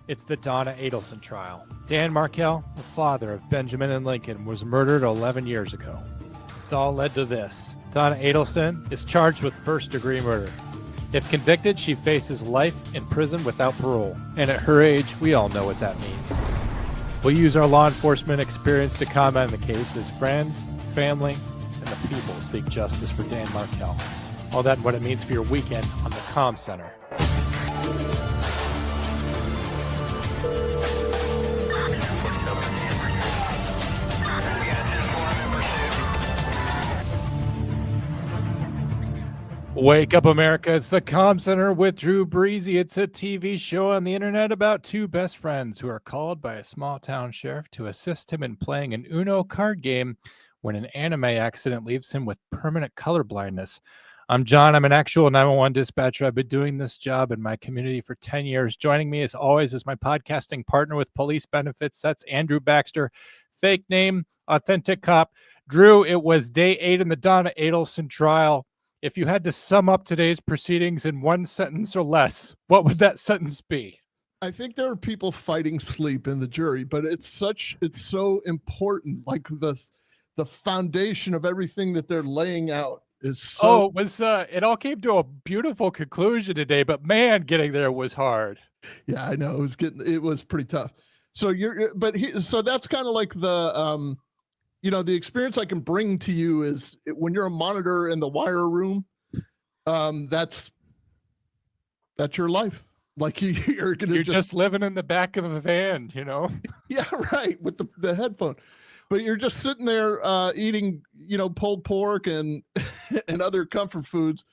It's the Donna Adelson Trial. Dan Markel, the father of Benjamin and Lincoln, was murdered 11 years ago. It's all led to this. Donna Adelson is charged with first-degree murder. If convicted, she faces life in prison without parole. And at her age, we all know what that means. We'll use our law enforcement experience to comment on the case as friends, family, and the people seek justice for Dan Markel. All that and what it means for your weekend on the Comm Center. Wake up, America. It's the Comm Center with Drew Breezy. It's a TV show on the internet about two best friends who are called by a small town sheriff to assist him in playing an Uno card game when an anime accident leaves him with permanent color blindness. I'm John. I'm an actual 911 dispatcher. I've been doing this job in my community for 10 years. Joining me, as always, is my podcasting partner with police benefits. That's Andrew Baxter, fake name, authentic cop. Drew, it was day 8 in the Donna Adelson trial. If you had to sum up today's proceedings in one sentence or less, what would that sentence be? I think there are people fighting sleep in the jury, but it's so important. Like the foundation of everything that they're laying out is so. It all came to a beautiful conclusion today, but man, getting there was hard. Yeah, I know it was pretty tough. So so that's kind of like the the experience I can bring to you is when you're a monitor in the wire room, that's your life. Like you're just living in the back of a van, you know? Yeah, right. With the headphone, but you're just sitting there eating, pulled pork and other comfort foods,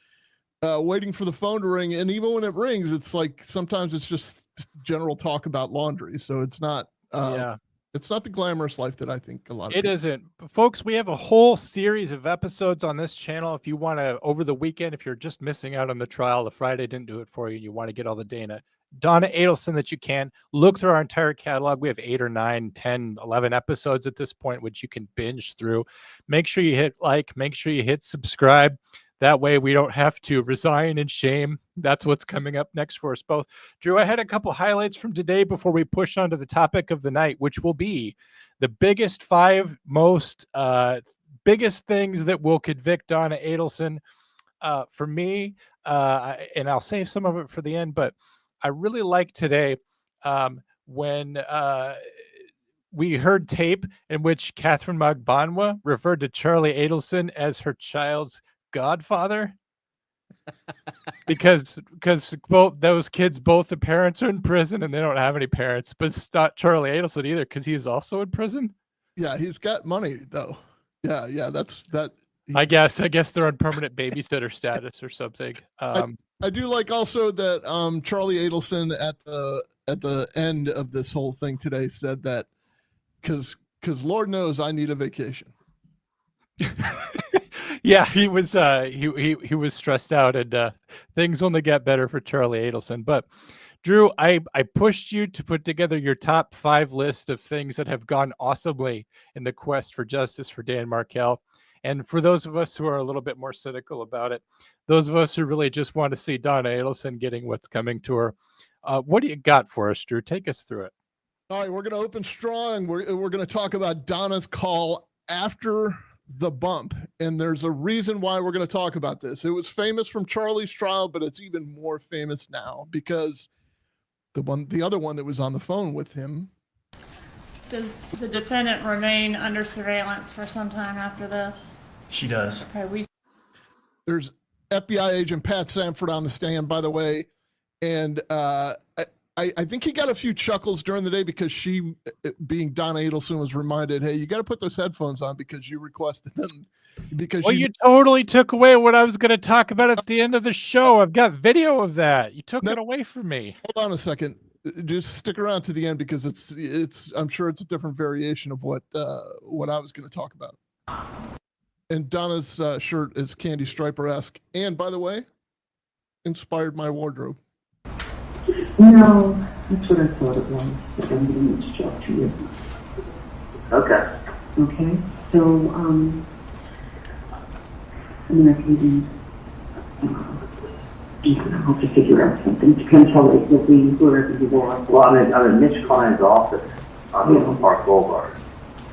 waiting for the phone to ring. And even when it rings, it's like, sometimes it's just general talk about laundry. So it's not, It's not the glamorous life that I think a lot of it isn't. Folks, we have a whole series of episodes on this channel. If you want to, over the weekend, if you're just missing out on the trial, the Friday didn't do it for you, and you want to get all the Donna Adelson that you can, look through our entire catalog. We have 8 or 9, 10, 11 episodes at this point, which you can binge through. Make sure you hit like, make sure you hit subscribe. That way we don't have to resign in shame. That's what's coming up next for us both. Drew, I had a couple highlights from today before we push on to the topic of the night, which will be the biggest 5 most biggest things that will convict Donna Adelson. For me, and I'll save some of it for the end, but I really like today when we heard tape in which Katherine Magbanua referred to Charlie Adelson as her child's godfather, because both those kids, both the parents are in prison and they don't have any parents. But it's not Charlie Adelson either, because he's also in prison. Yeah, he's got money though. Yeah, that's that. I guess they're on permanent babysitter status or something. I do like also that Charlie Adelson at the end of this whole thing today said that because Lord knows I need a vacation. Yeah, he was he was stressed out, and things only get better for Charlie Adelson. But Drew, I pushed you to put together your top 5 list of things that have gone awesomely in the quest for justice for Dan Markel. And for those of us who are a little bit more cynical about it, those of us who really just want to see Donna Adelson getting what's coming to her, what do you got for us, Drew? Take us through it. All right, we're going to open strong. We're going to talk about Donna's call after the bump, and there's a reason why we're going to talk about this. It was famous from Charlie's trial, but it's even more famous now because the other one that was on the phone with him. Does the defendant remain under surveillance for some time after this? She does. Okay, there's FBI agent Pat Sanford on the stand, by the way, and I think he got a few chuckles during the day because she, being Donna Adelson, was reminded, hey, you got to put those headphones on because you requested them. Because you totally took away what I was going to talk about at the end of the show. I've got video of that. You took it away from me. Hold on a second. Just stick around to the end because it's I'm sure it's a different variation of what I was going to talk about. And Donna's shirt is Candy Striper-esque. And by the way, inspired my wardrobe. No, that's what I thought it was, but I'm going to talk to you. Okay. Okay, so, I'm going to give you I'll have to figure out something. Depends how late you'll be, wherever you are. Well, I'm in Mitch Klein's office on Oakland Park Boulevard.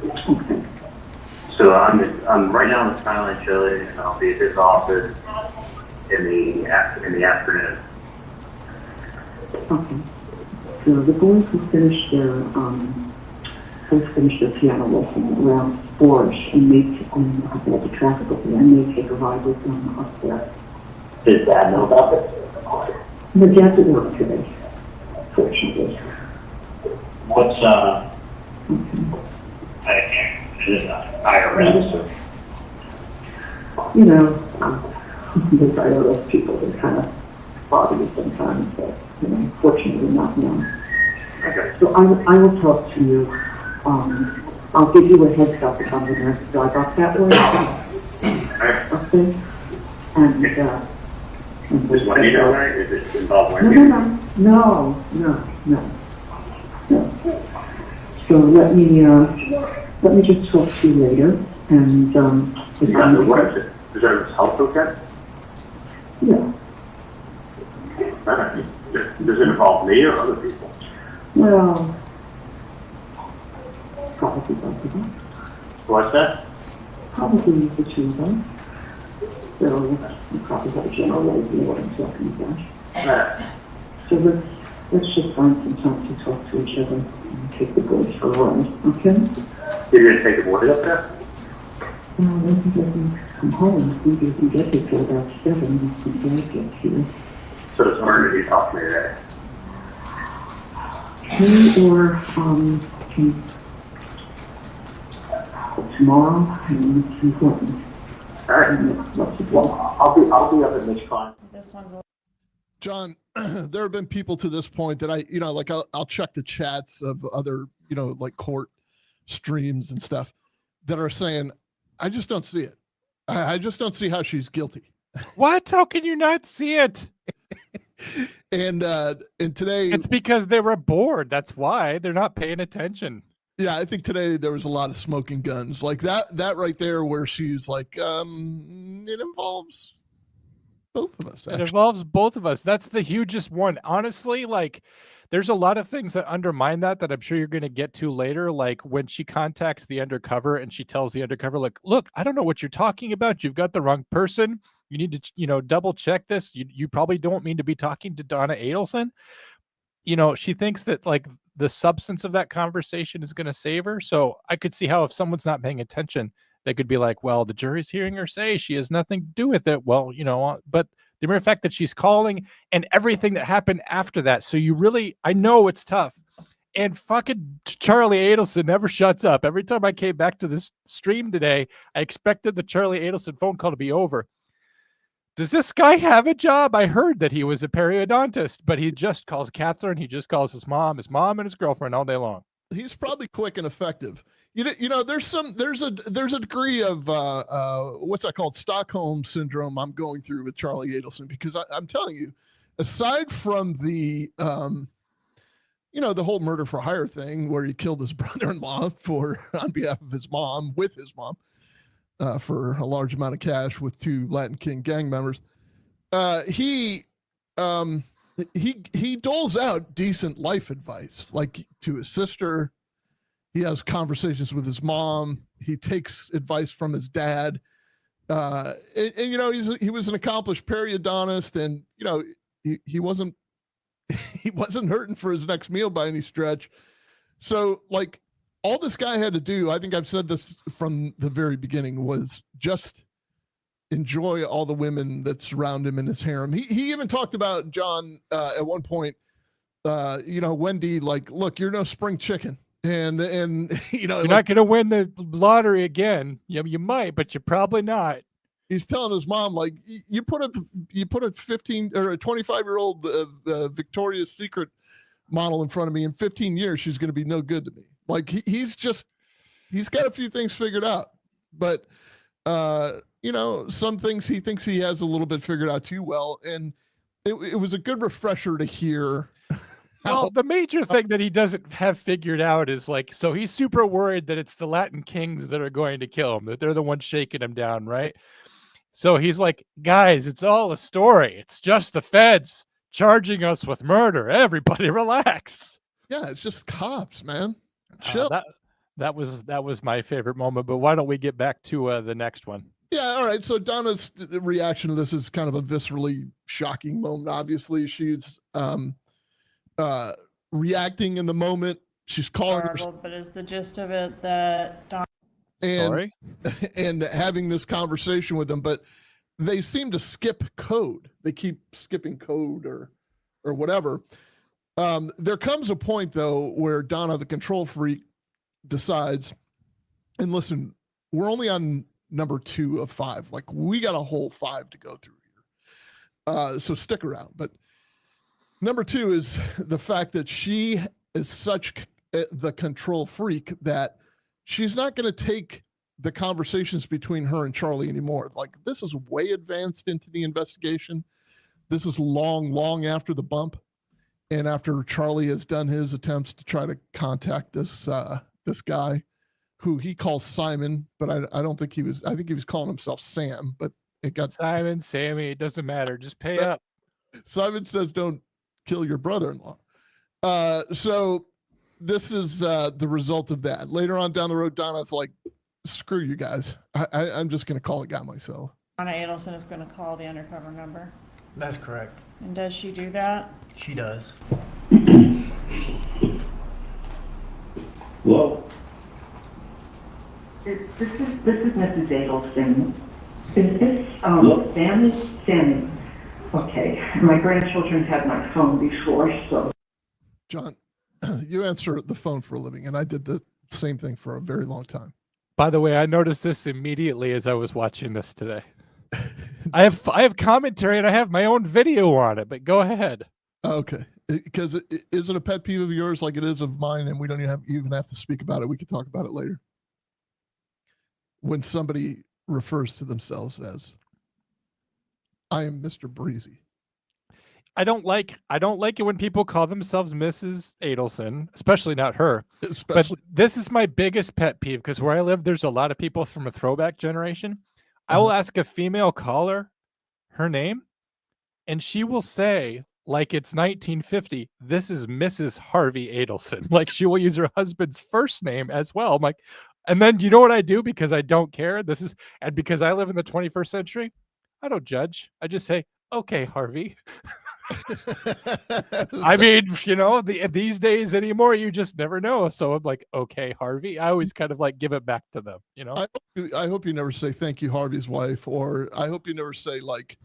Okay. So I'm right now in Skyline Chili, and I'll be at his office in the afternoon. Okay. So the boys will finish their piano lesson around 4-ish, and they I've got the traffic over there, and they take a ride with them up there. Does Dad know about this? The dad's at work today, fortunately. What's Okay. I can't. Is it IRS? You know, there's IRS people that kind of bother you sometimes, but, you know, fortunately not now. Okay. So I will talk to you. I'll give you a heads up if I'm going to drive up that way. Alright. Okay? And Is Wendi down there? Is it involved Wendi? No. So let me just talk to you later, and if You got the what is it? Is that his health okay? yeah. Alright. Does it involve me or other people? Well, probably both of us. What's that? Probably the two of us. So we probably have a general idea what I'm talking about. Alright. So let's just find some time to talk to each other and take the boys for a ride, okay? You're gonna take the boys up there? Well, maybe they can come home. Maybe we can get here till about 7 once the dad gets here. So it's murder you talked to me today. Me or can tomorrow, and it's important. Alright. And lots of Well, I'll be up at Mitch Klein. This one's a John, there have been people to this point that I'll check the chats of other, like court streams and stuff that are saying, I just don't see it. I just don't see how she's guilty. What? How can you not see it? And today, It's because they were bored. That's why they're not paying attention. yeah, I think today there was a lot of smoking guns like that right there, where she's like, it involves both of us. It Actually. involves both of us. That's the hugest one. Honestly, like there's a lot of things that undermine that I'm sure you're going to get to later. Like when she contacts the undercover and she tells the undercover, like, look, I don't know what you're talking about. You've got the wrong person. You need to, double check this. You probably don't mean to be talking to Donna Adelson. She thinks that like the substance of that conversation is going to save her. So I could see how if someone's not paying attention, they could be like, well, the jury's hearing her say she has nothing to do with it. Well, but the mere fact that she's calling and everything that happened after that. So I know it's tough. And fucking Charlie Adelson never shuts up. Every time I came back to this stream today, I expected the Charlie Adelson phone call to be over. Does this guy have a job? I heard that he was a periodontist, but he just calls Katherine. He just calls his mom and his girlfriend all day long. He's probably quick and effective. There's a degree of what's that called, Stockholm syndrome I'm going through with Charlie Adelson, because I'm telling you, aside from the the whole murder for hire thing where he killed his brother-in-law on behalf of his mom with his mom for a large amount of cash with 2 Latin King gang members, he doles out decent life advice, like to his sister. He has conversations with his mom. He takes advice from his dad. And he was an accomplished periodontist, and he wasn't hurting for his next meal by any stretch. So like all this guy had to do, I think I've said this from the very beginning, was just enjoy all the women that surround him in his harem. He even talked about, John, at one point, Wendi, like, look, you're no spring chicken. And you're not going to win the lottery again. You might, but you're probably not. He's telling his mom, like, you put a 15 or a 25-year-old Victoria's Secret model in front of me. In 15 years, she's going to be no good to me. Like he's got a few things figured out, but some things he thinks he has a little bit figured out too well. And it was a good refresher to hear. Well, the major thing that he doesn't have figured out is like, so he's super worried that it's the Latin Kings that are going to kill him, that they're the ones shaking him down, right? So he's like, guys, it's all a story. It's just the feds charging us with murder. Everybody relax. Yeah, it's just cops, man. Chill. That was my favorite moment. But why don't we get back to the next one? Yeah, all right. So Donna's reaction to this is kind of a viscerally shocking moment. Obviously, she's reacting in the moment. She's calling her, Horrible, but is the gist of it that Don Sorry? and having this conversation with them, but they seem to skip code. They keep skipping code or whatever. There comes a point though where Donna, the control freak, decides, and listen, we're only on number 2 of 5. Like, we got a whole 5 to go through here. So stick around. But number 2 is the fact that she is such the control freak that she's not going to take the conversations between her and Charlie anymore. Like, this is way advanced into the investigation. This is long after the bump, and after Charlie has done his attempts to try to contact this this guy, who he calls Simon, but I don't think he was. I think he was calling himself Sam, but it got Simon, Sammy, it doesn't matter. Just pay up. Simon says, "Don't kill your brother-in-law." So this is the result of that. Later on down the road, Donna's like, "Screw you guys. I'm just going to call the guy myself." Donna Adelson is going to call the undercover number. That's correct. And does she do that? She does. Well, this is Mrs. Adelson. Is this Sammy? Okay, my grandchildren had my phone before, so. John, you answer the phone for a living, and I did the same thing for a very long time. By the way, I noticed this immediately as I was watching this today. I have commentary and I have my own video on it, but go ahead. Okay, because is it a pet peeve of yours like it is of mine, and we don't even have to speak about it. We can talk about it later. When somebody refers to themselves as, "I am Mr. Breezy." I don't like it when people call themselves Mrs. Adelson, especially not her. Especially, But this is my biggest pet peeve because where I live, there's a lot of people from a throwback generation. I will ask a female caller her name, and she will say, like it's 1950, this is Mrs. Harvey Adelson. Like, she will use her husband's first name as well. I'm like, and then you know what I do because I don't care? And because I live in the 21st century, I don't judge. I just say, okay, Harvey. I mean, these days anymore, you just never know. So I'm like, okay, Harvey. I always kind of like give it back to them, I hope you never say thank you, Harvey's wife, or I hope you never say like,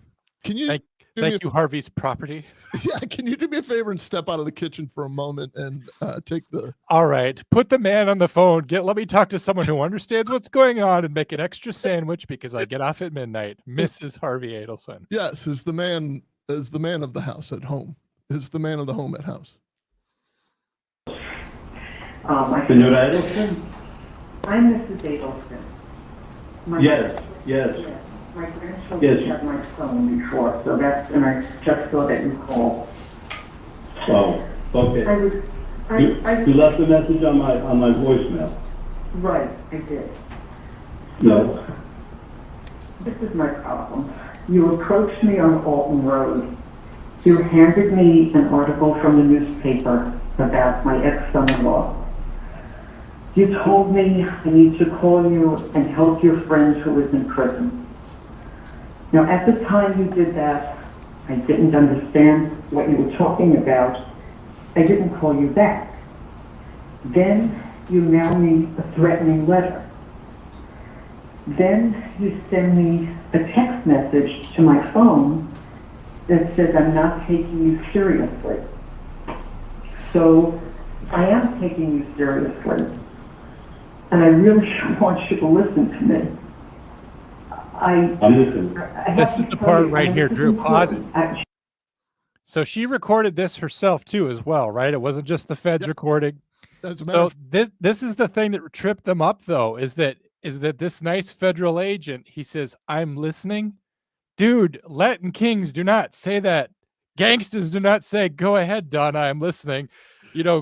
can you thank you, Harvey's property. Yeah, can you do me a favor and step out of the kitchen for a moment and take the. All right, put the man on the phone. Let me talk to someone who understands what's going on and make an extra sandwich because I get off at midnight. Mrs. Harvey Adelson. Yes, is the man of the house at home. Is the man of the home at house. Senora Adelson? I'm Mrs. Adelson. Yes. My grandchildren had my phone before, so and I just saw that you called. Oh, okay. You left a message on my voicemail. Right, I did. No. This is my problem. You approached me on Alton Road. You handed me an article from the newspaper about my ex-son-in-law. You told me I need to call you and help your friend who is in prison. Now, at the time you did that, I didn't understand what you were talking about. I didn't call you back. Then you mail me a threatening letter. Then you send me a text message to my phone that says I'm not taking you seriously. So I am taking you seriously. And I really want you to listen to me. I'm listening. This is the part right here, Drew. Pause it. So she recorded this herself too, as well, right? It wasn't just the feds recording. So this is the thing that tripped them up, though, is that this nice federal agent, he says, "I'm listening." Dude, Latin kings do not say that. Gangsters do not say, "Go ahead, Donna, I'm listening."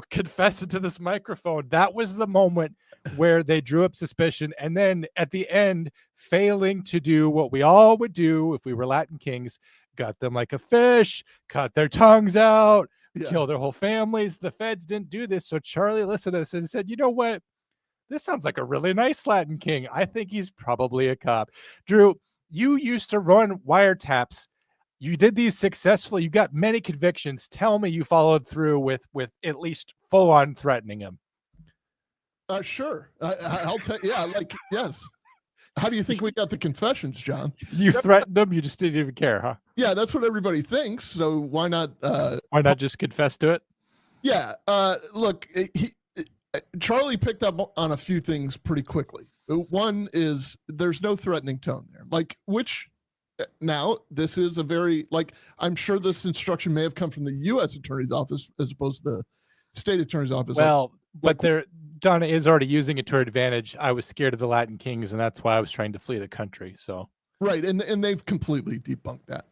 Confess it to this microphone. That was the moment where they drew up suspicion, and then at the end, failing to do what we all would do if we were Latin kings, gut them like a fish, cut their tongues out, kill their whole families. The feds didn't do this, so Charlie listened to this and said, "You know what? This sounds like a really nice Latin king. I think he's probably a cop." Drew, you used to run wiretaps. You did these successfully. You got many convictions. Tell me you followed through with at least full on threatening him. Sure. I'll tell you. Yeah, yes. How do you think we got the confessions, John? You threatened him. You just didn't even care, huh? Yeah, that's what everybody thinks. So why not? Why not just confess to it? Yeah. Look, Charlie picked up on a few things pretty quickly. One is there's no threatening tone there. Now, this is a very, I'm sure this instruction may have come from the U.S. Attorney's Office as opposed to the state attorney's office. Well, but Donna is already using it to her advantage. I was scared of the Latin kings, and that's why I was trying to flee the country. So right, and they've completely debunked that.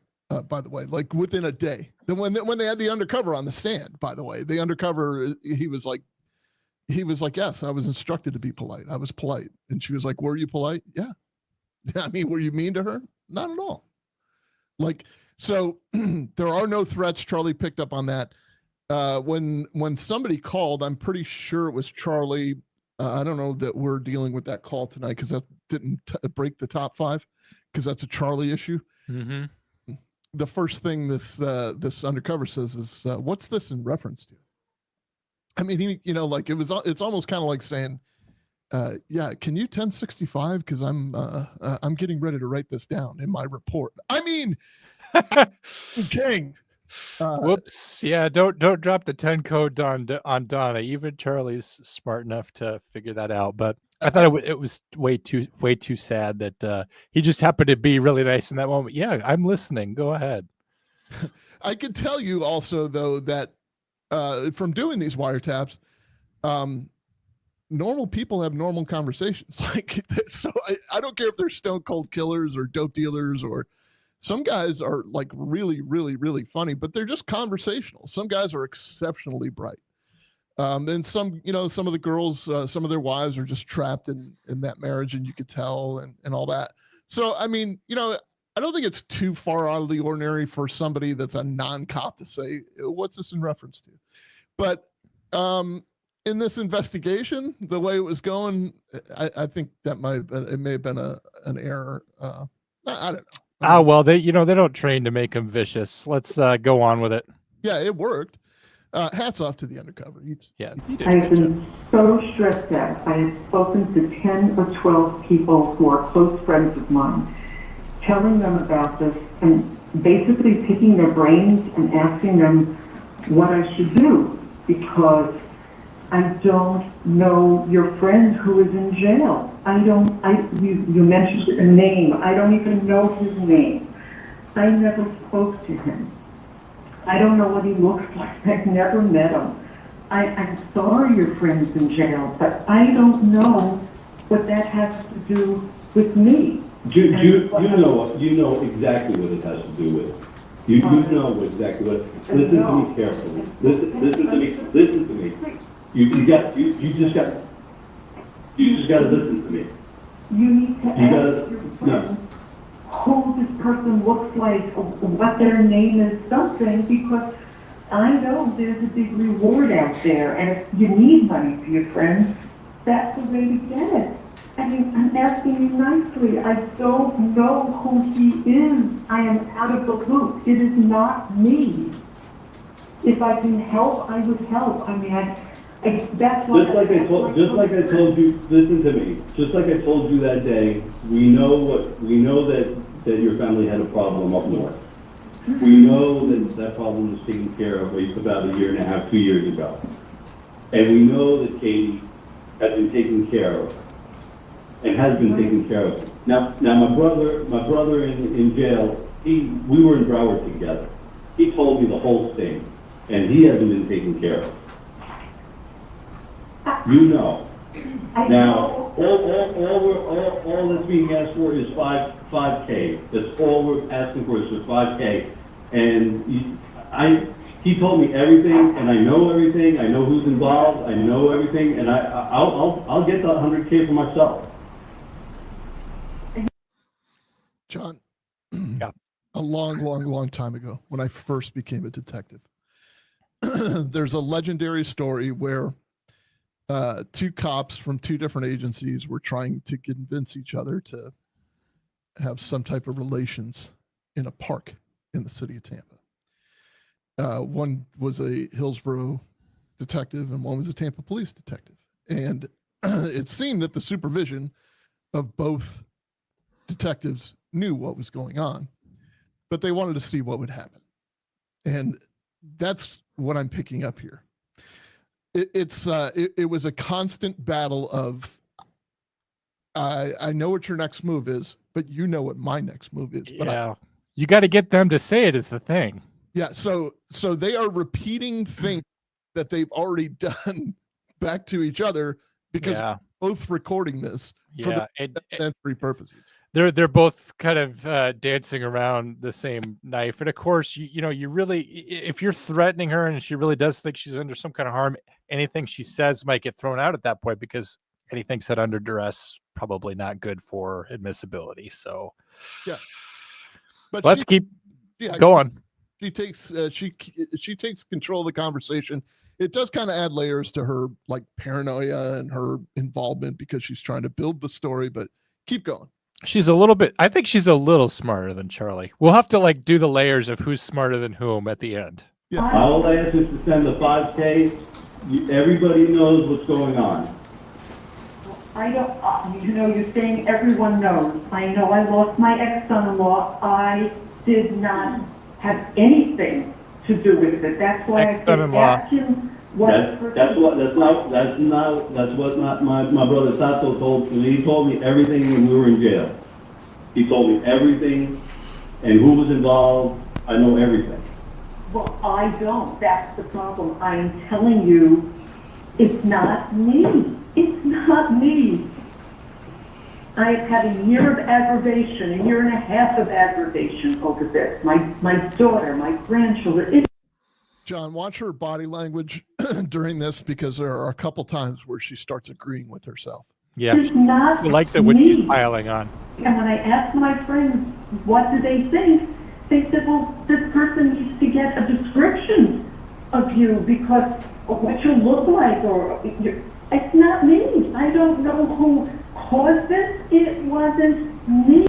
By the way, within a day, when they had the undercover on the stand. By the way, the undercover, he was like, "Yes, I was instructed to be polite. I was polite," and she was like, "Were you polite?" "Yeah." I mean, were you mean to her? Not at all. So there are no threats. Charlie picked up on that. When somebody called, I'm pretty sure it was Charlie. I don't know that we're dealing with that call tonight because that didn't break the top 5 because that's a Charlie issue. Mm-hmm. The first thing this undercover says is, "What's this in reference to?" I mean, it's almost kind of like saying, "Yeah, can you 1065? Because I'm getting ready to write this down in my report." I mean, king. Whoops! Yeah, don't drop the 10 code on Donna. Even Charlie's smart enough to figure that out. But I thought it was way too sad that he just happened to be really nice in that moment. Yeah, I'm listening. Go ahead. I can tell you also though that from doing these wiretaps, normal people have normal conversations. So I don't care if they're stone cold killers or dope dealers, or some guys are really, really, really funny, but they're just conversational. Some guys are exceptionally bright. And some of the girls, some of their wives are just trapped in that marriage, and you could tell and all that. So, I mean, I don't think it's too far out of the ordinary for somebody that's a non-cop to say, "What's this in reference to?" But in this investigation, the way it was going, I think that it may have been an error. I don't know. Well, they don't train to make them vicious. Let's go on with it. Yeah, it worked. Hats off to the undercover. He did I've been so stressed out. I have spoken to 10 or 12 people who are close friends of mine, telling them about this and basically picking their brains and asking them what I should do, because I don't know your friend who is in jail. You mentioned a name. I don't even know his name. I never spoke to him. I don't know what he looks like. I've never met him. I'm sorry your friend's in jail, but I don't know what that has to do with me. You know exactly what it has to do with. You know exactly what. Listen to me carefully. Listen to me. You just got to listen to me. You need to ask your friend who this person looks like, what their name is, something, because I know there's a big reward out there, and if you need money for your friends, that's the way to get it. I mean, I'm asking you nicely. I don't know who he is. I am out of the loop. It is not me. If I can help, I would help. I mean, that's what. Just like I told you. Listen to me. Just like I told you that day. We know that your family had a problem up north. We know that problem was taken care of about 1.5 years, 2 years ago, and we know that Katie has been taken care of. And has been taken care of. Now my brother in jail, we were in Broward together. He told me the whole thing, and he hasn't been taken care of. You know. Now, all that's being asked for is $5K. That's all we're asking for is for $5K. And he told me everything, and I know everything. I know who's involved. I know everything, and I'll get the $100K for myself. John, Yeah. a long time ago, when I first became a detective, there's a legendary story where two cops from two different agencies were trying to convince each other to have some type of relations in a park in the city of Tampa. One was a Hillsborough detective and one was a Tampa police detective. And it seemed that the supervision of both detectives knew what was going on, but they wanted to see what would happen. And that's what I'm picking up here. It was a constant battle of, I know what your next move is, but you know what my next move is. But Yeah. You got to get them to say it is the thing. Yeah, so they are repeating things that they've already done back to each other because both recording this for the entry purposes. They're both kind of dancing around the same knife, and of course, you really, if you're threatening her and she really does think she's under some kind of harm, anything she says might get thrown out at that point because anything said under duress probably not good for admissibility. So yeah, but let's keep going. She takes she takes control of the conversation. It does kind of add layers to her like paranoia and her involvement because she's trying to build the story, but keep going. I think she's a little smarter than Charlie. We'll have to like do the layers of who's smarter than whom at the end. Yeah. All I ask is to send the 5K. Everybody knows what's going on. I don't, you're saying everyone knows. I know I lost my ex-son-in-law. I did not have anything to do with it. That's why I said ask him That's what my brother Sato told me. He told me everything when we were in jail. He told me everything and who was involved. I know everything. Well, I don't. That's the problem. I am telling you, it's not me. It's not me. I've had a year of aggravation, a year and a half of aggravation over this. My daughter, my grandchildren. John, watch her body language during this because there are a couple times where she starts agreeing with herself. Yeah, It's not she likes it when she's piling on. And when I asked my friends, what do they think? They said, well, this person needs to get a description of you because of what you look like, or it's not me. I don't know who caused this. It wasn't me.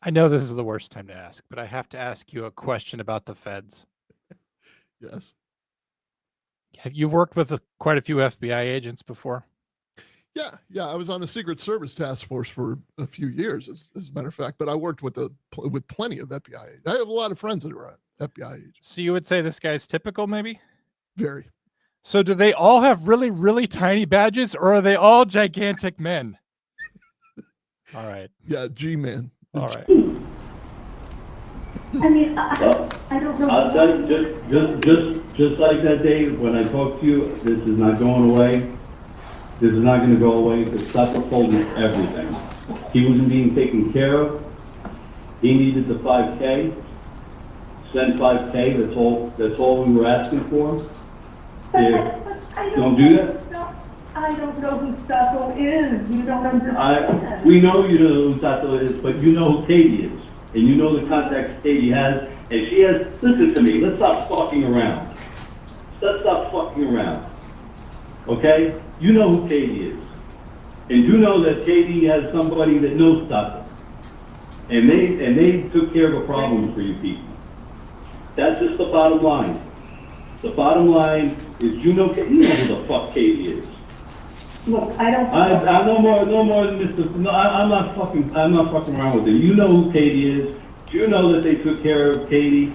I know this is the worst time to ask, but I have to ask you a question about the feds. Yes. Have you worked with quite a few FBI agents before? Yeah. I was on the Secret Service task force for a few years, as a matter of fact. But I worked with plenty of FBI agents. I have a lot of friends that are FBI agents. So you would say this guy's typical, maybe? Very. So do they all have really, really tiny badges, or are they all gigantic men? All right. Yeah, G-man. All right. I mean, I don't know. I'll tell you, just like that day when I talked to you, this is not going away. This is not going to go away. The stuff told me everything. He wasn't being taken care of. He needed the 5K. Send 5K. That's all we were asking for. Don't do that. I don't know who Sato is. You don't understand. We know you don't know who Sato is, but you know who Katie is. And you know the contacts Katie has. And she has, listen to me, let's stop fucking around. Let's stop fucking around. Okay? You know who Katie is. And you know that Katie has somebody that knows Sato. And they took care of a problem for you people. That's just the bottom line. The bottom line is you know who the fuck Katie is. Look, I don't. I'm no more than Mr. No, I'm not fucking around with it. You know who Katie is. You know that they took care of Katie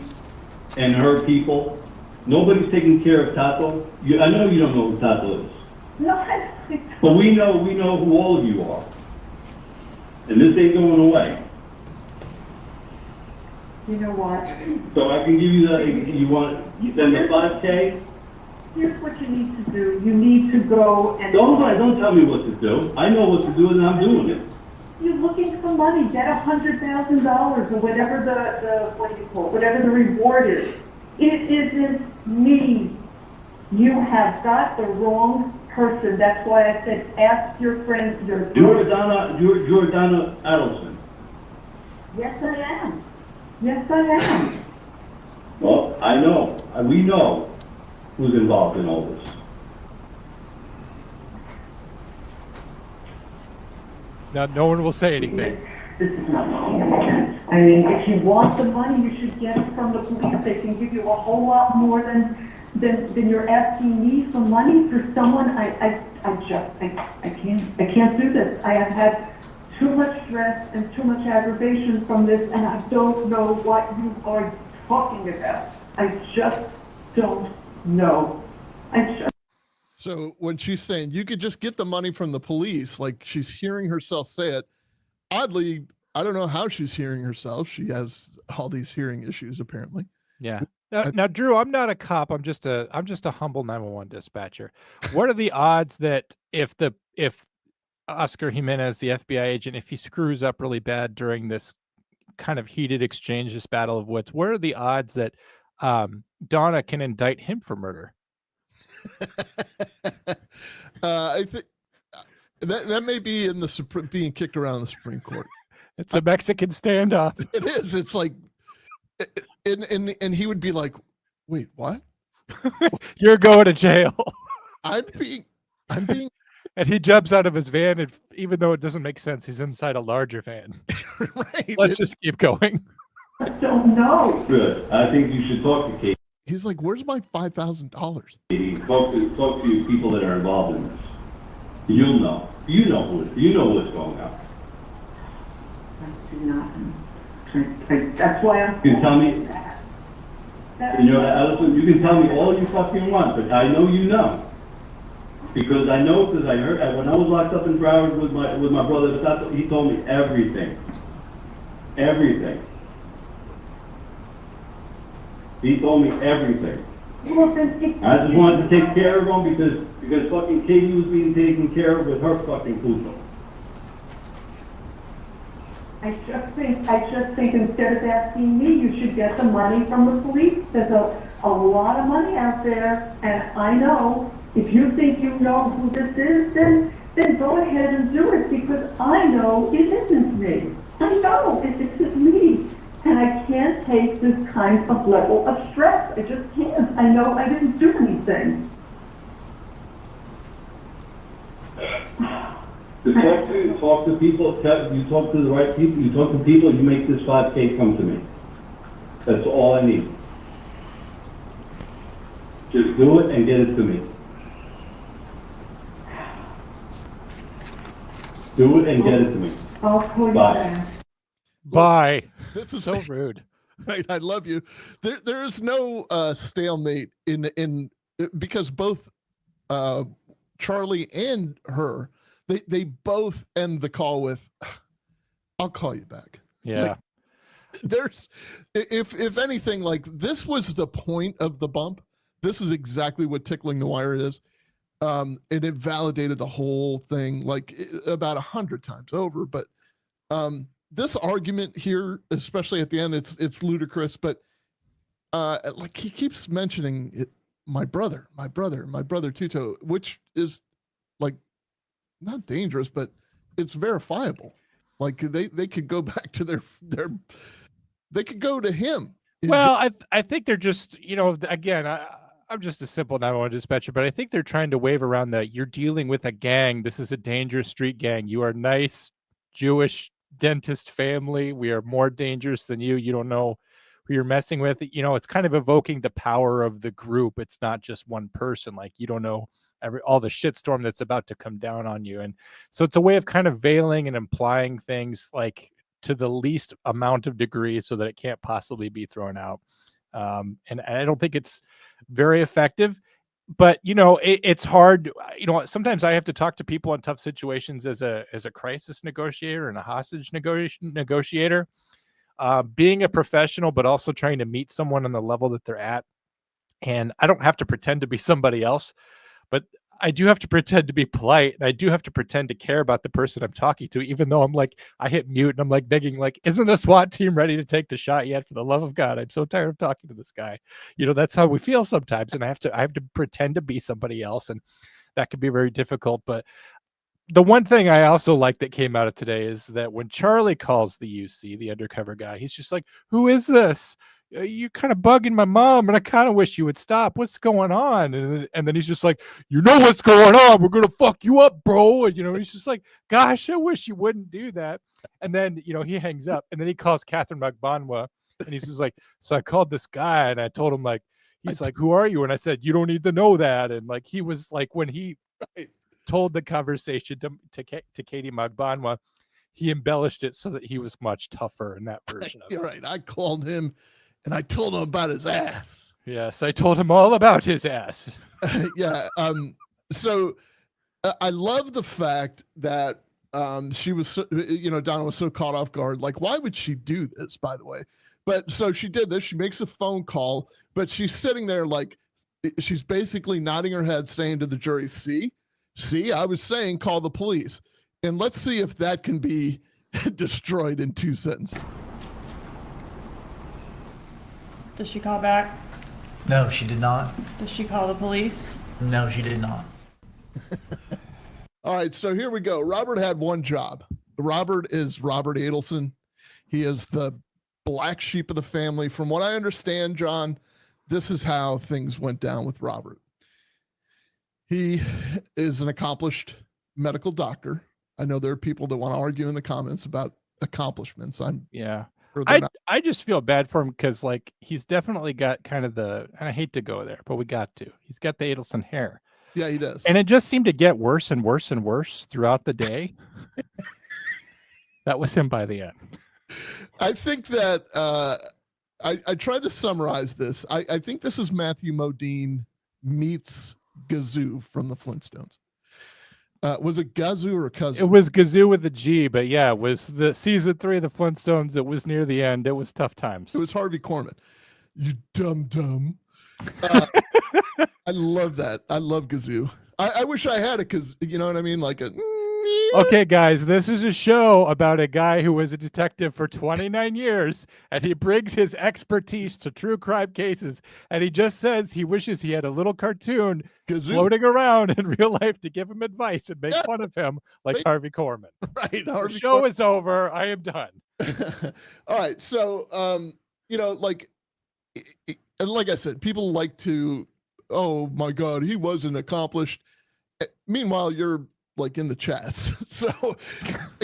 and her people. Nobody's taking care of Tato. I know you don't know who Tato is. No, but we know who all of you are. And this ain't going away. You know what? So I can give you you send the 5K? Here's what you need to do. You need to go and... Don't tell me what to do. I know what to do and I'm doing it. You're looking for money. Get $100,000 or whatever the what do you call it? Whatever the reward is. It isn't me. You have got the wrong person. That's why I said ask your friends, your You're Donna Adelson. Yes, I am. Yes, I am. Well, I know, we know who's involved in all this. Now, no one will say anything. This is not making sense. I mean, if you want the money, you should get it from the police. They can give you a whole lot more than you're asking me for money for someone. I can't do this. I have had too much stress and too much aggravation from this, and I don't know what you are talking about. I just don't know. So when she's saying you could just get the money from the police, like she's hearing herself say it. Oddly, I don't know how she's hearing herself. She has all these hearing issues, apparently. Yeah. Now, Drew, I'm not a cop. I'm just a humble 911 dispatcher. What are the odds that if Oscar Jimenez, the FBI agent, if he screws up really bad during this kind of heated exchange, this battle of wits, what are the odds that Donna can indict him for murder? I think that may be in the being kicked around in the Supreme Court. It's a Mexican standoff. It is. It's like, and he would be like, "Wait, what? You're going to jail." I'm being." And he jumps out of his van, and even though it doesn't make sense, he's inside a larger van. Right. Let's just keep going. I don't know. Good. I think you should talk to Katie. He's like, "Where's my $5,000?" Talk to people that are involved in this. You'll know. You know what's going on. I do not. That's why I'm. You can tell me. You know, Allison, you can tell me all you fucking want, but I know you know. Because I know, because I heard, when I was locked up in Broward with my brother, he told me everything. Everything. He told me everything. I just wanted to take care of him because fucking Katie was being taken care of with her fucking puto. I just think instead of asking me, you should get the money from the police. There's a lot of money out there, and I know if you think you know who this is, then go ahead and do it, because I know it isn't me. I know it isn't me, and I can't take this kind of level of stress. I just can't. I know I didn't do anything. To talk to people, you talk to the right people, you talk to people, you make this 5K come to me. That's all I need. Just do it and get it to me. Do it and get it to me. I'll call you Bye. back. Bye. This is So rude. Right, I love you. There is no stalemate in because both Charlie and her, they both end the call with, "I'll call you back." Yeah. Like, there's if anything, like, this was the point of the bump. This is exactly what tickling the wire is. And it validated the whole thing like about 100 times over. But this argument here, especially at the end, it's ludicrous. But like, he keeps mentioning it, my brother Tito, which is like not dangerous, but it's verifiable. Like they could go back to their they could go to him. Well, I think they're just, again, I'm just a simple 911 dispatcher, but I think they're trying to wave around that you're dealing with a gang. This is a dangerous street gang. You are nice Jewish dentist family. We are more dangerous than you. You don't know who you're messing with. It's kind of evoking the power of the group. It's not just one person. Like, you don't know all the shitstorm that's about to come down on you. And so it's a way of kind of veiling and implying things like to the least amount of degree so that it can't possibly be thrown out. And I don't think it's very effective, but it's hard. Sometimes I have to talk to people in tough situations as a crisis negotiator and a hostage negotiator, being a professional, but also trying to meet someone on the level that they're at. And I don't have to pretend to be somebody else, but I do have to pretend to be polite, and I do have to pretend to care about the person I'm talking to, even though I'm like, I hit mute and I'm like begging, like, isn't the SWAT team ready to take the shot yet? For the love of God, I'm so tired of talking to this guy. That's how we feel sometimes, and I have to pretend to be somebody else, and that can be very difficult. But the one thing I also like that came out of today is that when Charlie calls the UC, the undercover guy, he's just like, "Who is this? You're kind of bugging my mom, and I kind of wish you would stop. What's going on?" And then he's just like, "You know what's going on? We're gonna fuck you up, bro." And he's just like, "Gosh, I wish you wouldn't do that." And then he hangs up, and then he calls Katherine Magbanua, and he's just like, "So I called this guy, and I told him like, he's like, 'Who are you?' And I said, 'You don't need to know that.'" And like he was like, when he told the conversation to Katie Magbanua, he embellished it so that he was much tougher in that version of it. You're right. I called him and I told him about his ass. Yes, I told him all about his ass. Yeah. So I love the fact that she was, Donna was so caught off guard. Like, why would she do this, by the way? But so she did this. She makes a phone call, but she's sitting there like she's basically nodding her head, saying to the jury, see, I was saying call the police. And let's see if that can be destroyed in 2 sentences. Does she call back? No, she did not. Does she call the police? No, she did not. All right, so here we go. Robert had one job. Robert is Robert Adelson. He is the black sheep of the family. From what I understand, John, this is how things went down with Robert. He is an accomplished medical doctor. I know there are people that want to argue in the comments about accomplishments. I just feel bad for him because like he's definitely got kind of and I hate to go there, but we got to. He's got the Adelson hair. Yeah, he does. And it just seemed to get worse and worse and worse throughout the day. That was him by the end. I think that I tried to summarize this. I think this is Matthew Modine meets Gazoo from the Flintstones. Was it Gazoo or Kazoo? It was Gazoo with a G, but yeah, it was the season 3 of the Flintstones. It was near the end. It was tough times. It was Harvey Korman. You dumb. I love that. I love Gazoo. I wish I had it because you know what I mean? Like a. Okay, guys, this is a show about a guy who was a detective for 29 years, and he brings his expertise to true crime cases, and he just says he wishes he had a little cartoon Gazoo floating around in real life to give him advice and make fun of him like Harvey Korman. Right. The show is over. I am done. All right. So, like I said, people like to, oh my God, he wasn't accomplished. Meanwhile, you're like in the chats. So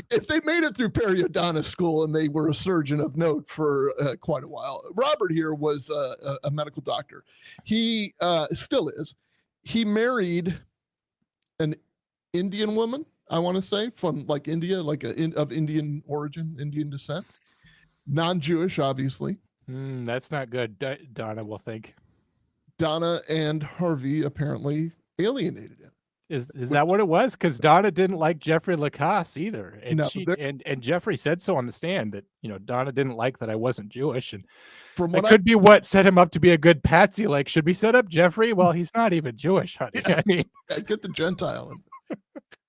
if they made it through periodontist school and they were a surgeon of note for quite a while, Robert here was a medical doctor. He still is. He married an Indian woman, I want to say, from like India, like of Indian origin, Indian descent, non-Jewish, obviously. That's not good. Donna will think. Donna and Harvey apparently alienated him. Is that what it was? Because Donna didn't like Jeffrey Lacasse either, and No, and Jeffrey said so on the stand that Donna didn't like that I wasn't Jewish, and from that what could be what set him up to be a good patsy. Like, should we set up Jeffrey? Well, he's not even Jewish, honey. Yeah. I mean, get the Gentile in.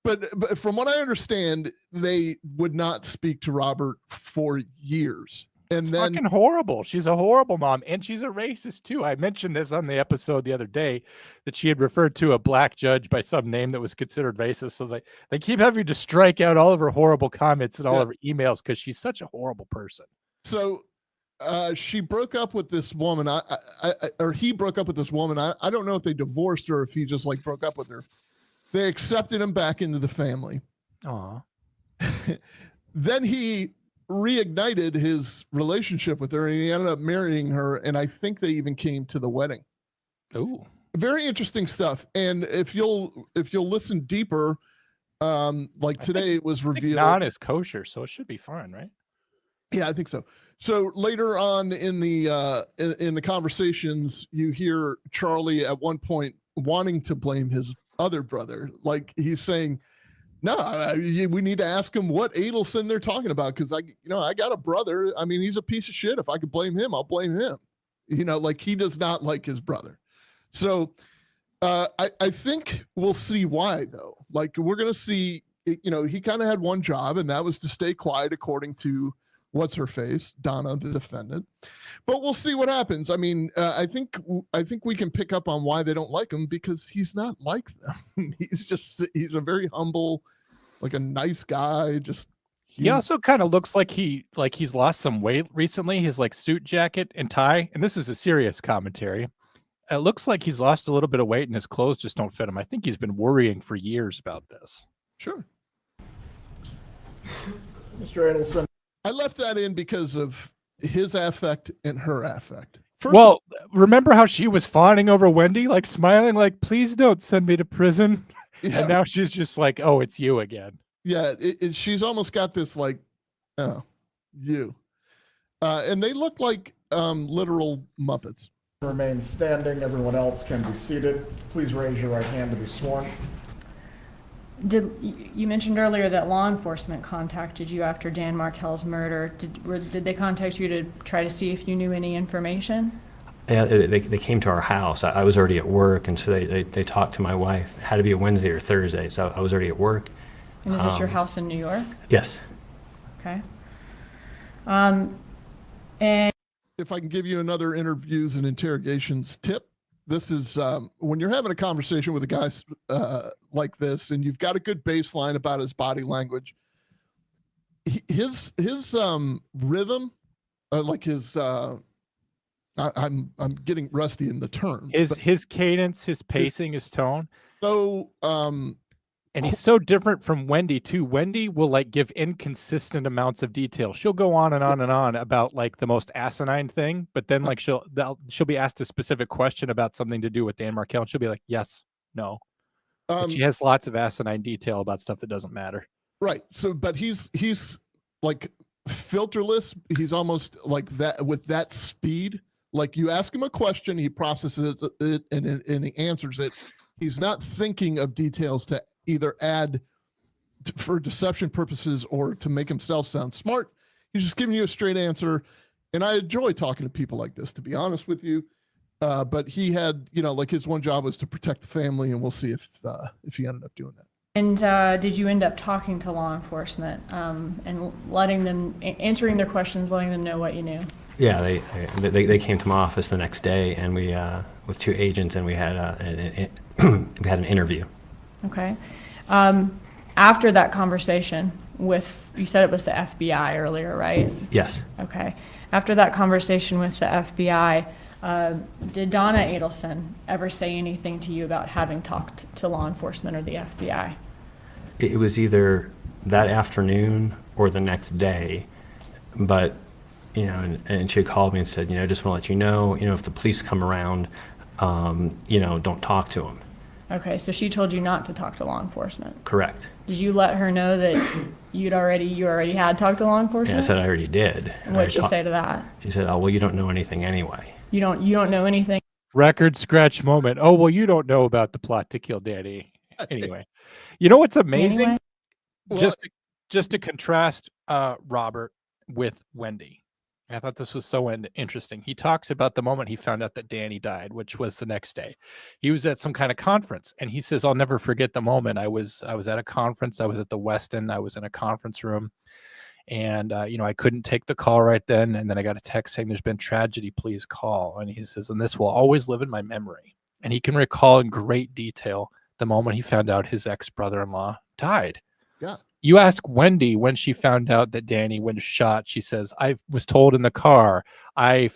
But from what I understand, they would not speak to Robert for years. And it's then fucking horrible. She's a horrible mom, and she's a racist too. I mentioned this on the episode the other day that she had referred to a black judge by some name that was considered racist. So they keep having to strike out all of her horrible comments and all of her emails because she's such a horrible person. So she broke up with this woman. Or he broke up with this woman. I don't know if they divorced or if he just like broke up with her. They accepted him back into the family. Aw. Then he reignited his relationship with her and he ended up marrying her, and I think they even came to the wedding. Ooh. Very interesting stuff. And if you'll listen deeper, like today it was revealed Non is kosher, so it should be fine, right? Yeah, I think so. So later on in the conversations, you hear Charlie at one point wanting to blame his other brother. Like he's saying, no, we need to ask him what Adelson they're talking about. Cause I got a brother. I mean, he's a piece of shit. If I could blame him, I'll blame him. Like he does not like his brother. So I think we'll see why, though. Like, we're going to see, you know, he kind of had one job, and that was to stay quiet, according to what's her face, Donna, the defendant. But we'll see what happens. I mean, I think we can pick up on why they don't like him, because he's not like them. He's a very humble, like a nice guy. Just He also kind of looks like he's lost some weight recently. His like suit jacket and tie, and this is a serious commentary. It looks like he's lost a little bit of weight and his clothes just don't fit him. I think he's been worrying for years about this. Sure. Mr. Adelson. I left that in because of his affect and her affect. Well, remember how she was fawning over Wendi, like smiling, like, please don't send me to prison. Yeah. And now she's just like, oh, it's you again. Yeah, she's almost got this like, oh, you. And they look like literal Muppets. Remain standing. Everyone else can be seated. Please raise your right hand to be sworn. You mentioned earlier that law enforcement contacted you after Dan Markel's murder. Did they contact you to try to see if you knew any information? Yeah, they came to our house. I was already at work, and so they talked to my wife. It had to be a Wednesday or Thursday, so I was already at work. And is this your house in New York? Yes. Okay. And If I can give you another interviews and interrogations tip, this is when you're having a conversation with a guy like this, and you've got a good baseline about his body language. His rhythm, like his I'm getting rusty in the term. His cadence, his pacing, his tone. So and he's so different from Wendi too. Wendi will like give inconsistent amounts of detail. She'll go on and on and on about like the most asinine thing, but then like she'll be asked a specific question about something to do with Dan Markel, and she'll be like, yes, no. But she has lots of asinine detail about stuff that doesn't matter. Right. So, but he's like filterless. He's almost like that with that speed. Like you ask him a question, he processes it and he answers it. He's not thinking of details to either add for deception purposes or to make himself sound smart. He's just giving you a straight answer. And I enjoy talking to people like this, to be honest with you. But he had, you know, like his one job was to protect the family, and we'll see if he ended up doing that. And did you end up talking to law enforcement and letting them, answering their questions, letting them know what you knew? Yeah, they came to my office the next day, and we with two agents, and we had we had an interview. Okay. After that conversation with, you said it was the FBI earlier, right? Yes. Okay. After that conversation with the FBI, did Donna Adelson ever say anything to you about having talked to law enforcement or the FBI? It was either that afternoon or the next day, but you know, and she had called me and said, you know, just want to let you know, if the police come around, you know, don't talk to them. Okay, so she told you not to talk to law enforcement. Correct. Did you let her know that you already had talked to law enforcement? Yeah, I said I already did. And what'd she say to that? She said, oh, well, you don't know anything anyway. You don't know anything? Record scratch moment. Oh, well, you don't know about the plot to kill Daddy. Anyway, you know what's amazing? Anyway? Just to contrast Robert with Wendi. I thought this was so interesting. He talks about the moment he found out that Danny died, which was the next day. He was at some kind of conference, and he says, I'll never forget the moment. I was at a conference. I was at the Westin. I was in a conference room, and you know, I couldn't take the call right then. And then I got a text saying, there's been tragedy, please call. And he says, and this will always live in my memory. And he can recall in great detail the moment he found out his ex-brother-in-law died. Yeah. You ask Wendi when she found out that Danny was shot, she says, I was told in the car, and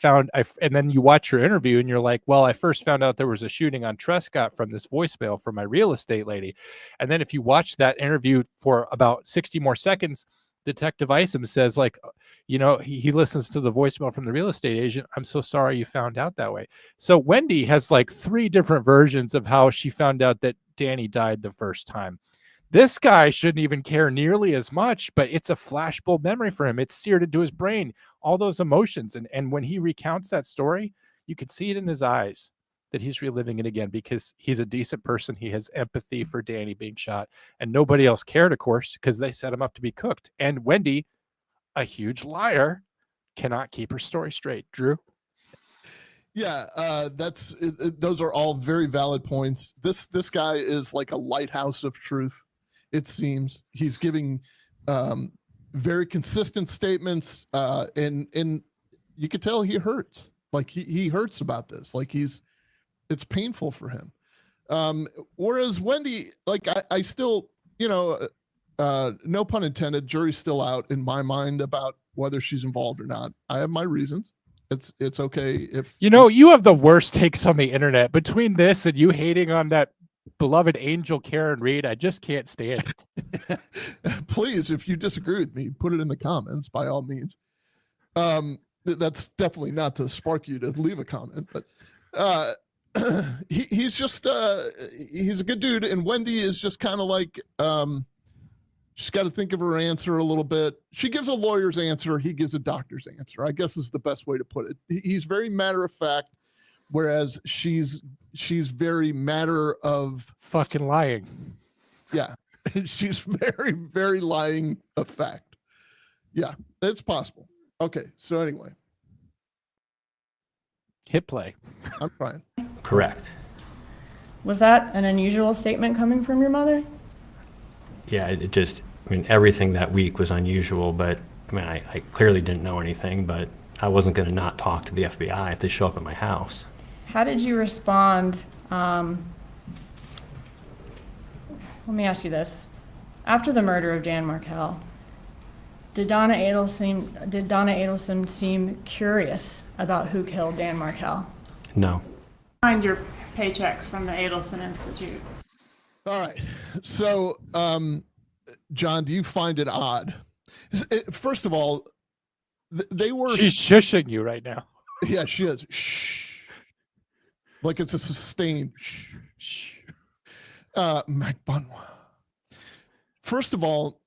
then you watch her interview and you're like, well, I first found out there was a shooting on Trescott from this voicemail from my real estate lady. And then if you watch that interview for about 60 more seconds, Detective Isom says, like, you know, he listens to the voicemail from the real estate agent. I'm so sorry you found out that way. So Wendi has like 3 different versions of how she found out that Danny died the first time. This guy shouldn't even care nearly as much, but it's a flashbulb memory for him. It's seared into his brain, all those emotions. And when he recounts that story, you can see it in his eyes that he's reliving it again, because he's a decent person. He has empathy for Danny being shot, and nobody else cared, of course, because they set him up to be cooked. And Wendi, a huge liar, cannot keep her story straight. Drew? Yeah, those are all very valid points. This guy is like a lighthouse of truth. It seems he's giving very consistent statements, and you could tell he hurts. Like he hurts about this. Like it's painful for him. Whereas Wendi, like I still, no pun intended, jury's still out in my mind about whether she's involved or not. I have my reasons. It's okay if you have the worst takes on the internet. Between this and you hating on that beloved angel Karen Reed, I just can't stand it. Please, if you disagree with me, put it in the comments by all means. That's definitely not to spark you to leave a comment, but he's just he's a good dude, and Wendi is just kind of like she's got to think of her answer a little bit. She gives a lawyer's answer, he gives a doctor's answer, I guess is the best way to put it. He's very matter of fact, whereas she's very matter of fucking lying. Yeah. She's very, very lying of fact. Yeah, it's possible. Okay, so anyway. Hit play. I'm fine. Correct. Was that an unusual statement coming from your mother? Yeah, it just, everything that week was unusual, but I clearly didn't know anything, but I wasn't going to not talk to the FBI if they show up at my house. How did you respond? Let me ask you this. After the murder of Dan Markel, did Donna Adelson seem curious about who killed Dan Markel? No. Find your paychecks from the Adelson Institute. All right. So, John, do you find it odd? First of all, they were... She's shushing you right now. Yeah, she is. Shh. Like it's a sustained shh. Magbanua. First of all,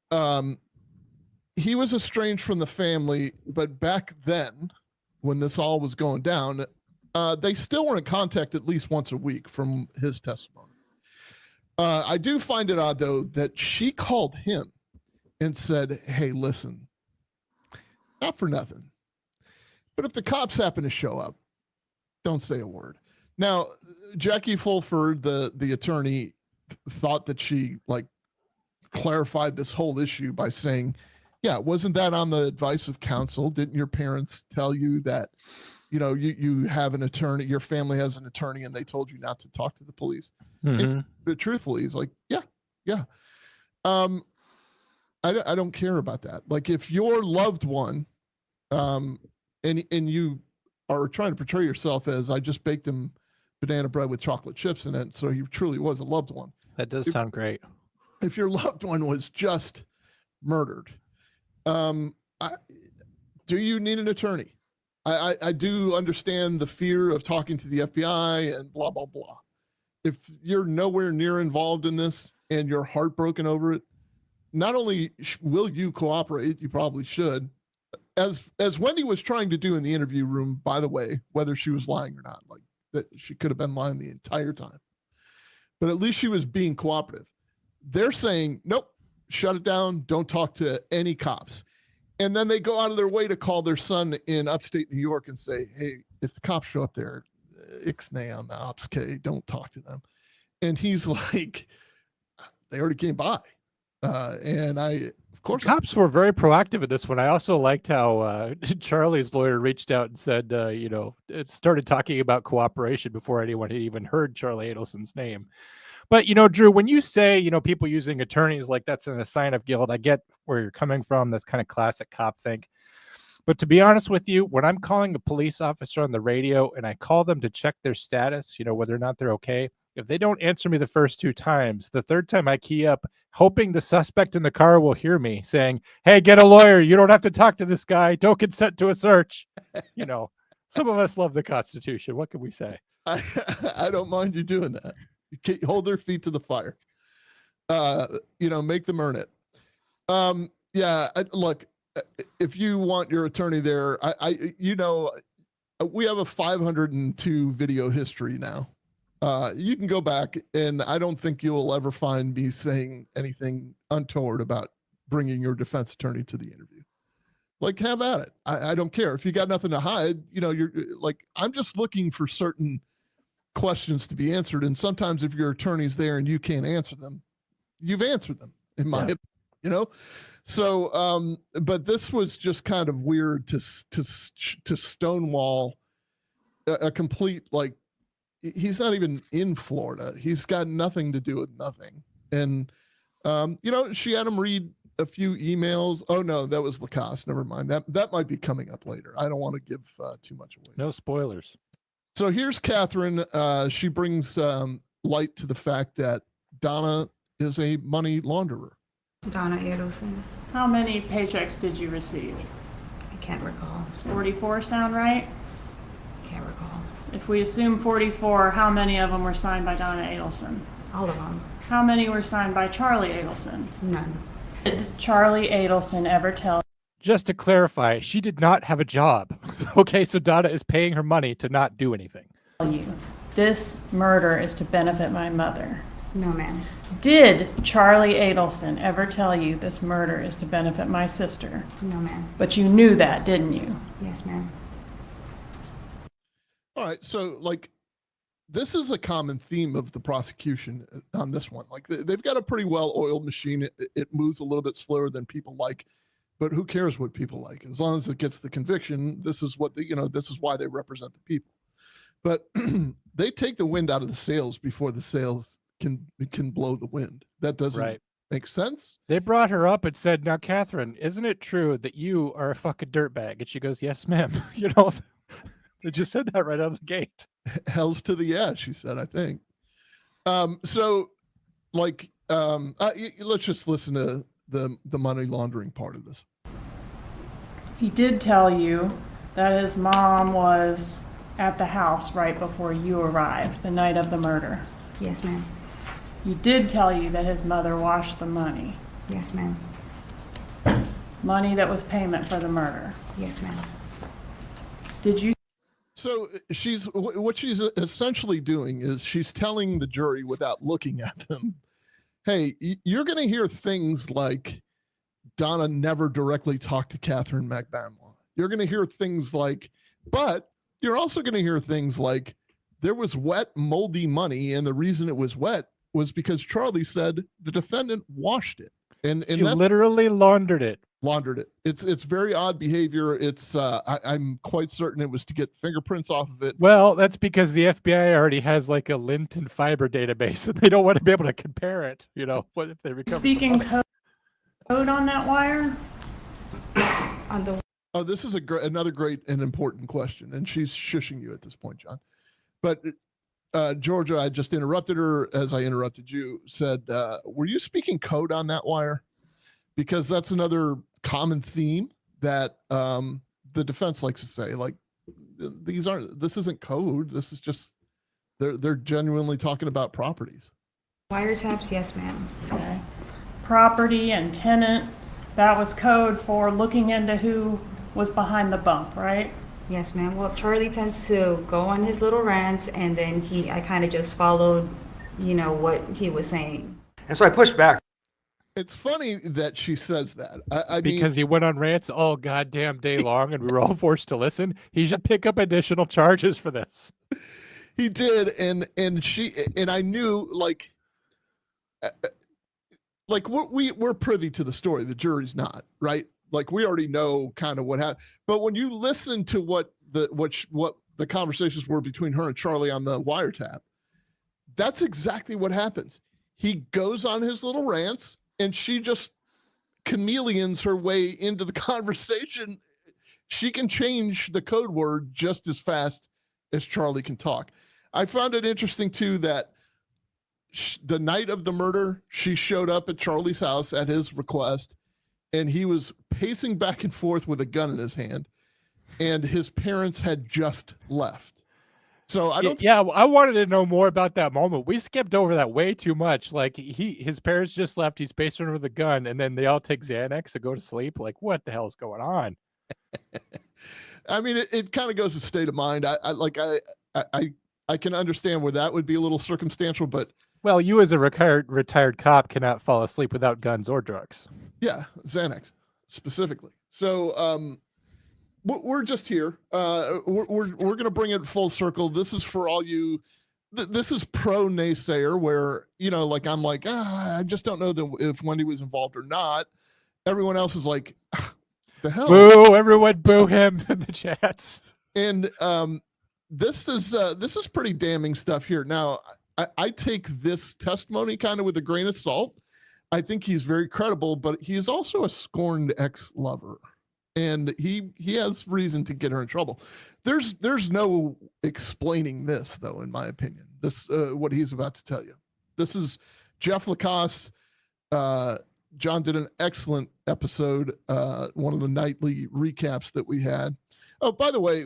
he was estranged from the family, but back then, when this all was going down, they still were in contact at least once a week from his testimony. I do find it odd, though, that she called him and said, hey, listen, not for nothing, but if the cops happen to show up, don't say a word. Now, Jackie Fulford, the attorney, thought that she clarified this whole issue by saying, yeah, wasn't that on the advice of counsel? Didn't your parents tell you that, you have an attorney, your family has an attorney, and they told you not to talk to the police? Mm-hmm. But truthfully, he's like, yeah. I don't care about that. Like, if your loved one, and you are trying to portray yourself as, I just baked him banana bread with chocolate chips in it, so he truly was a loved one. That does sound great. If your loved one was just murdered, do you need an attorney? I do understand the fear of talking to the FBI and blah, blah, blah. If you're nowhere near involved in this and you're heartbroken over it, not only will you cooperate, you probably should, as Wendi was trying to do in the interview room, by the way, whether she was lying or not, like that she could have been lying the entire time, but at least she was being cooperative. They're saying, nope, shut it down. Don't talk to any cops. And then they go out of their way to call their son in upstate New York and say, hey, if the cops show up there, ixnay on the ops K, don't talk to them. And he's like, they already came by. And of course, cops were very proactive in this one. I also liked how Charlie's lawyer reached out and said, it started talking about cooperation before anyone had even heard Charlie Adelson's name. But, Drew, when you say, people using attorneys like that's a sign of guilt, I get where you're coming from. That's kind of classic cop think. But to be honest with you, when I'm calling a police officer on the radio and I call them to check their status, whether or not they're okay, if they don't answer me the first 2 times, the third time I key up, hoping the suspect in the car will hear me saying, hey, get a lawyer. You don't have to talk to this guy. Don't consent to a search. Some of us love the Constitution. What can we say? I don't mind you doing that. You hold their feet to the fire. Make them earn it. Look, if you want your attorney there, we have a 502 video history now. You can go back, and I don't think you'll ever find me saying anything untoward about bringing your defense attorney to the interview. like, have at it. I don't care if you got nothing to hide. You know, you're like, I'm just looking for certain questions to be answered. And sometimes if your attorney's there and you can't answer them, you've answered them in my, you know? So, but this was just kind of weird to stonewall a complete, like, he's not even in Florida. He's got nothing to do with nothing. And, you know, she had him read a few emails. Oh no, that was Lacasse. Never mind. That might be coming up later. I don't want to give too much away. No spoilers. So here's Katherine. She brings light to the fact that Donna is a money launderer. Donna Adelson. How many paychecks did you receive? I can't recall. Does 44 sound right? Can't recall. If we assume 44, how many of them were signed by Donna Adelson? All of them. How many were signed by Charlie Adelson? None. Did Charlie Adelson ever tell Just to clarify, she did not have a job. Okay, so Donna is paying her money to not do anything. you, this murder is to benefit my mother? No, ma'am. Did Charlie Adelson ever tell you this murder is to benefit my sister? No, ma'am. But you knew that, didn't you? Yes, ma'am. All right. So, like, this is a common theme of the prosecution on this one. Like, they've got a pretty well-oiled machine. It moves a little bit slower than people like, but who cares what people like? As long as it gets the conviction, this is what this is why they represent the people. But they take the wind out of the sails before the sails can blow the wind. That doesn't make sense. They brought her up and said, "Now, Katherine, isn't it true that you are a fucking dirtbag?" And she goes, "Yes, ma'am." You know, they just said that right out of the gate. Hell's to the yeah, she said, I think. So, like, let's just listen to the money laundering part of this. He did tell you that his mom was at the house right before you arrived, the night of the murder. Yes, ma'am. He did tell you that his mother washed the money. Yes, ma'am. Money that was payment for the murder. Yes, ma'am. Did you? So what she's essentially doing is she's telling the jury without looking at them, hey, you're going to hear things like Donna never directly talked to Katherine Magbanua. You're going to hear things like, but you're also going to hear things like there was wet, moldy money, and the reason it was wet was because Charlie said the defendant washed it. And she literally laundered it. Laundered it. It's very odd behavior. It's I'm quite certain it was to get fingerprints off of it. Well, that's because the FBI already has like a lint and fiber database, and they don't want to be able to compare it. You know, what if they recover? Speaking code on that wire? On the. Oh, this is another great and important question, and she's shushing you at this point, John. But Georgia, I just interrupted her as I interrupted you. Said, "Were you speaking code on that wire?" Because that's another common theme that the defense likes to say. Like, this isn't code. This is just they're genuinely talking about properties. Wiretaps, yes, ma'am. Okay. Property and tenant. That was code for looking into who was behind the bump, right? Yes, ma'am. Well, Charlie tends to go on his little rants, and then I kind of just followed, what he was saying. And so I pushed back. It's funny that she says that. I mean, because he went on rants all goddamn day long, and we were all forced to listen. He should pick up additional charges for this. He did, and I knew like we're privy to the story. The jury's not, right? Like, we already know kind of what happened. But when you listen to what the conversations were between her and Charlie on the wiretap, that's exactly what happens. He goes on his little rants, and she just chameleons her way into the conversation. She can change the code word just as fast as Charlie can talk. I found it interesting, too, that the night of the murder, she showed up at Charlie's house at his request, and he was pacing back and forth with a gun in his hand, and his parents had just left. So I don't. Yeah, I wanted to know more about that moment. We skipped over that way too much. Like, his parents just left. He's pacing with a gun, and then they all take Xanax to go to sleep. Like, what the hell is going on? I mean, it kind of goes to state of mind. I can understand where that would be a little circumstantial, but well, you as a retired cop cannot fall asleep without guns or drugs. Yeah, Xanax specifically. So we're just here. We're going to bring it full circle. This is for all you. This is pro naysayer, where like I'm like, I just don't know if Wendi was involved or not. Everyone else is like, the hell, boo! Everyone, boo him in the chats. And this is pretty damning stuff here. Now, I take this testimony kind of with a grain of salt. I think he's very credible, but he is also a scorned ex-lover, and he has reason to get her in trouble. There's no explaining this, though, in my opinion. This what he's about to tell you. This is Jeff Lacasse. John did an excellent episode, one of the nightly recaps that we had. Oh, by the way,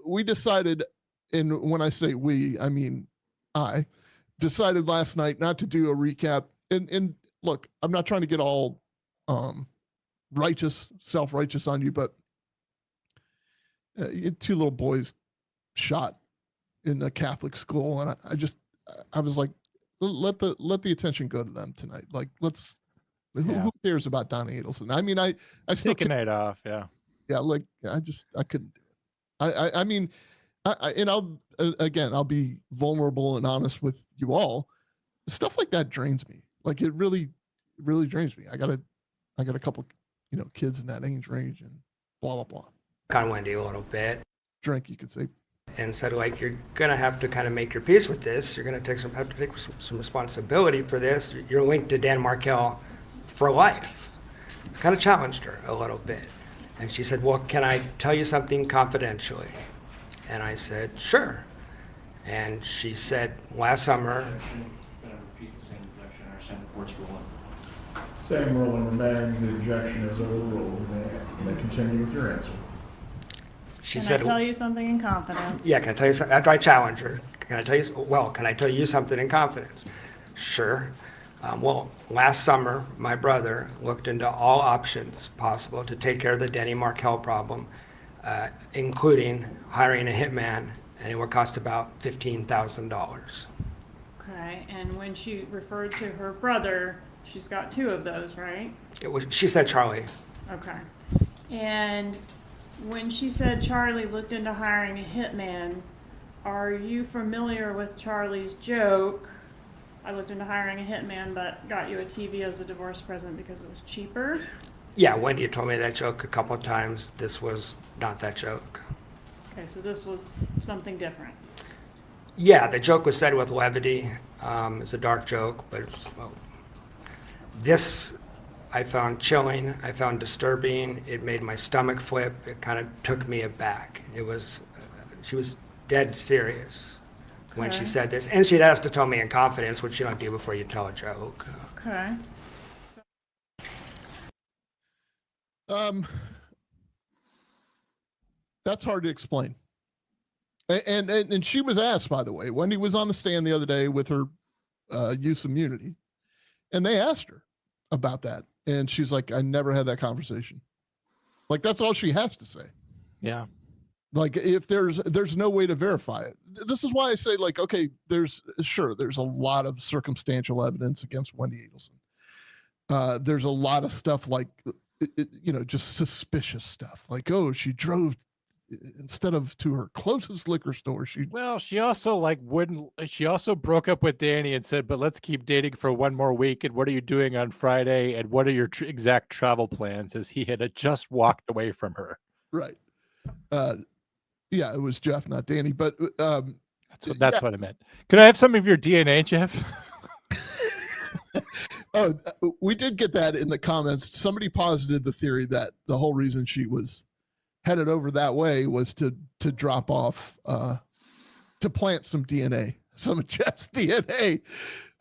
we decided, and when I say we, I mean I decided last night not to do a recap. And look, I'm not trying to get all self-righteous on you, but you had two little boys shot in a Catholic school, and I was like, let the attention go to them tonight. Like, let's. Who cares about Donna Adelson? I mean, I still take a night off. Yeah. Like I couldn't do it. I mean, and I'll be vulnerable and honest with you all. Stuff like that drains me. Like it really drains me. I got a couple, kids in that age range, and blah blah blah. On Wendi a little bit. Drink, you could say. And said, like, you're gonna have to kind of make your peace with this. You're gonna have to take some responsibility for this. You're linked to Dan Markel for life. Kind of challenged her a little bit. And she said, well, can I tell you something confidentially? And I said, sure. And she said, last summer. Same ruling remains. The objection is overruled. You may continue with your answer. She Can said, I tell you something in confidence? yeah, can I tell you something? After I challenge her, can I tell you something in confidence? Sure. Well, last summer, my brother looked into all options possible to take care of the Danny Markel problem, including hiring a hitman, and it would cost about $15,000. Okay, and when she referred to her brother, she's got two of those, right? She said Charlie. Okay. And when she said Charlie looked into hiring a hitman, are you familiar with Charlie's joke? I looked into hiring a hitman, but got you a TV as a divorce present because it was cheaper. Yeah, Wendi told me that joke a couple of times. This was not that joke. Okay, so this was something different. Yeah, the joke was said with levity. It's a dark joke, but this I found chilling. I found disturbing. It made my stomach flip. It kind of took me aback. She was dead serious when she said this. And she'd asked to tell me in confidence, which you don't do before you tell a joke. Okay. That's hard to explain. And she was asked, by the way, Wendi was on the stand the other day with her use immunity, and they asked her about that. And she's like, I never had that conversation. Like, that's all she has to say. Yeah. Like, if there's no way to verify it. This is why I say, like, okay, there's a lot of circumstantial evidence against Wendi Adelson. There's a lot of stuff like, just suspicious stuff. Like, oh, she drove instead of to her closest liquor store. She also broke up with Danny and said, but let's keep dating for one more week. And what are you doing on Friday? And what are your exact travel plans? As he had just walked away from her. Right. Yeah, it was Jeff, not Danny, but that's what I meant. Could I have some of your DNA, Jeff? Oh, we did get that in the comments. Somebody posited the theory that the whole reason she was headed over that way was to drop off, to plant some DNA, some of Jeff's DNA.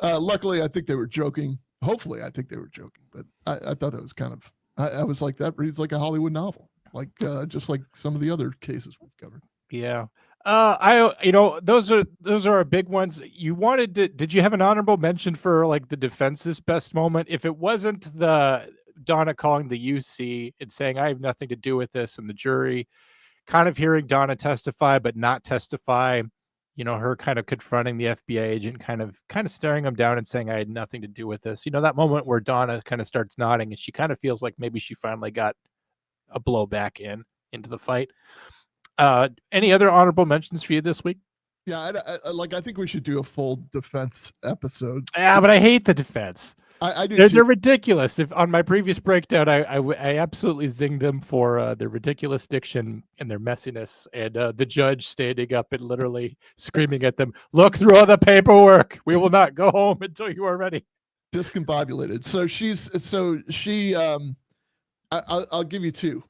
Luckily, I think they were joking. Hopefully, I think they were joking, but I thought that was kind of, I was like, that reads like a Hollywood novel, like just like some of the other cases we've covered. Yeah. Those are our big ones. You wanted to, did you have an honorable mention for like the defense's best moment? If it wasn't the Donna calling the UC and saying, I have nothing to do with this, and the jury kind of hearing Donna testify, but not testify, her kind of confronting the FBI agent, kind of staring him down and saying, I had nothing to do with this. That moment where Donna kind of starts nodding and she kind of feels like maybe she finally got a blow back into the fight. Any other honorable mentions for you this week? Yeah, I think we should do a full defense episode. Yeah, but I hate the defense. I do. They're ridiculous. If on my previous breakdown, I absolutely zinged them for their ridiculous diction and their messiness, and the judge standing up and literally screaming at them, "Look through all the paperwork. We will not go home until you are ready." Discombobulated. I'll give you two.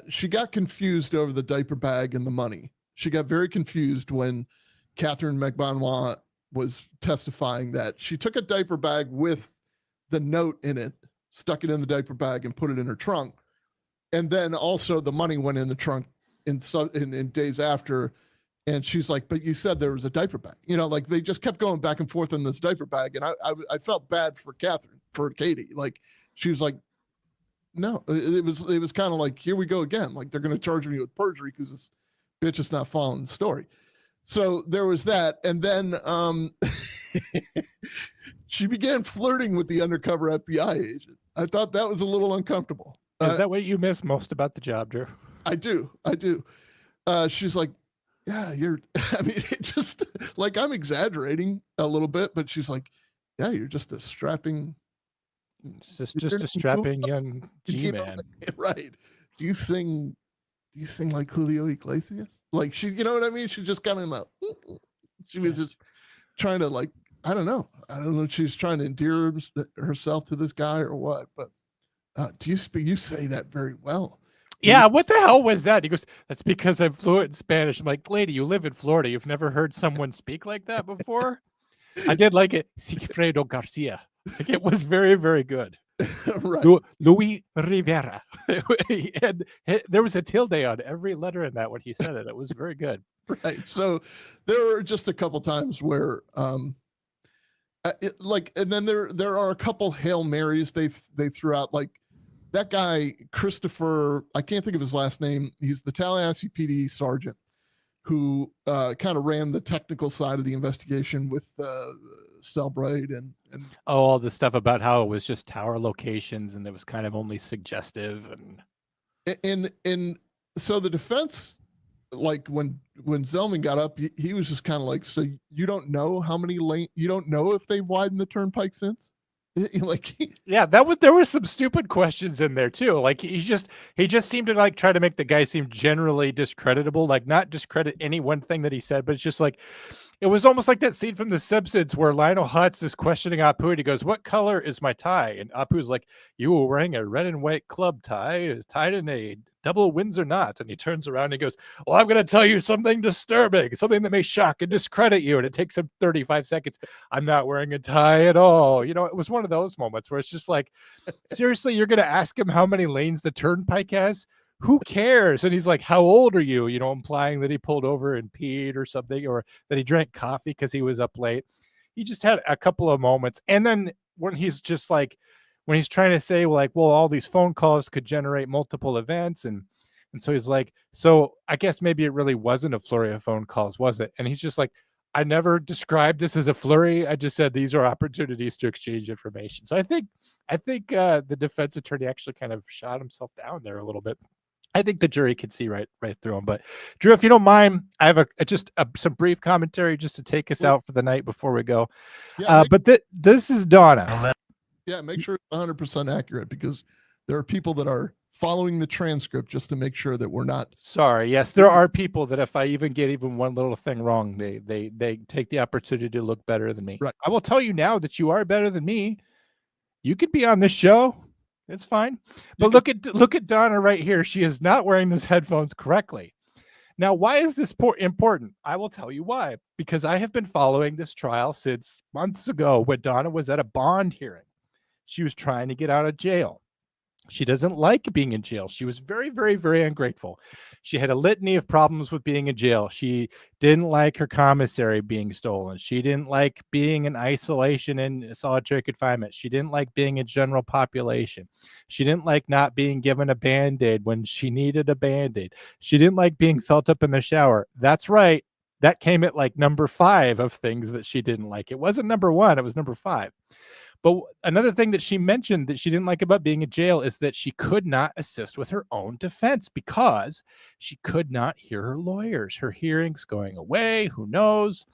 She got confused over the diaper bag and the money. She got very confused when Katherine Magbanua was testifying that she took a diaper bag with the note in it, stuck it in the diaper bag, and put it in her trunk. And then also the money went in the trunk in days after. And she's like, "But you said there was a diaper bag." Like they just kept going back and forth in this diaper bag. And I felt bad for Katie. Like she was like, no, it was kind of like, here we go again. Like they're going to charge me with perjury because this bitch is not following the story. So there was that. And then she began flirting with the undercover FBI agent. I thought that was a little uncomfortable. Is that what you miss most about the job, Drew? I do. She's like, "Yeah, it just like, I'm exaggerating a little bit, but she's like, "Yeah, you're just a strapping." Just a strapping young G-man. Right. Do you sing like Julio Iglesias? Like she, you know what I mean? She just kind of she was just trying to, like, I don't know if she's trying to endear herself to this guy or what, but you say that very well. Yeah, what the hell was that? He goes, "That's because I'm fluent in Spanish." I'm like, "Lady, you live in Florida. You've never heard someone speak like that before?" I did like it. Sigfredo Garcia. Like, it was very, very good. Right. Luis Rivera. And there was a tilde on every letter in that when he said it. It was very good. Right. So there were just a couple times where, and then there are a couple Hail Marys they threw out, like that guy, Christopher, I can't think of his last name. He's the Tallahassee PD sergeant who kind of ran the technical side of the investigation with Cellbrite and all the stuff about how it was just tower locations and it was kind of only suggestive and so the defense, like when Zellman got up, he was just kind of like, "So you don't know how many you don't know if they've widened the turnpike since?" Yeah, there were some stupid questions in there too. Like he just seemed to like try to make the guy seem generally discreditable, like not discredit any one thing that he said, but it's just like, it was almost like that scene from The Simpsons where Lionel Hutz is questioning Apu and he goes, "What color is my tie?" And Apu's like, "You were wearing a red and white club tie. It's tied in a double Windsor knot." And he turns around and he goes, "Well, I'm going to tell you something disturbing, something that may shock and discredit you." And it takes him 35 seconds. "I'm not wearing a tie at all." It was one of those moments where it's just like, seriously, you're going to ask him how many lanes the turnpike has? Who cares? And he's like, "How old are you?" Implying that he pulled over and peed or something, or that he drank coffee because he was up late. He just had a couple of moments. And then when he's trying to say, well, all these phone calls could generate multiple events. And so he's like, "So I guess maybe it really wasn't a flurry of phone calls, was it?" And he's just like, "I never described this as a flurry. I just said these are opportunities to exchange information." So I think the defense attorney actually kind of shot himself down there a little bit. I think the jury could see right through him. But Drew, if you don't mind, I have some brief commentary just to take us out for the night before we go. Yeah, but this is Donna. Yeah, make sure it's 100% accurate, because there are people that are following the transcript just to make sure that we're not. Sorry. Yes, there are people that if I even get even one little thing wrong, they take the opportunity to look better than me. Right. I will tell you now that you are better than me. You could be on this show. It's fine. But look at Donna right here. She is not wearing those headphones correctly. Now, why is this important? I will tell you why. Because I have been following this trial since months ago when Donna was at a bond hearing. She was trying to get out of jail. She doesn't like being in jail. She was very, very, very ungrateful. She had a litany of problems with being in jail. She didn't like her commissary being stolen. She didn't like being in isolation and solitary confinement. She didn't like being in general population. She didn't like not being given a Band-Aid when she needed a Band-Aid. She didn't like being felt up in the shower. That's right. That came at like number 5 of things that she didn't like. It wasn't number 1. It was number 5. But another thing that she mentioned that she didn't like about being in jail is that she could not assist with her own defense because she could not hear her lawyers. Her hearing's going away, who knows?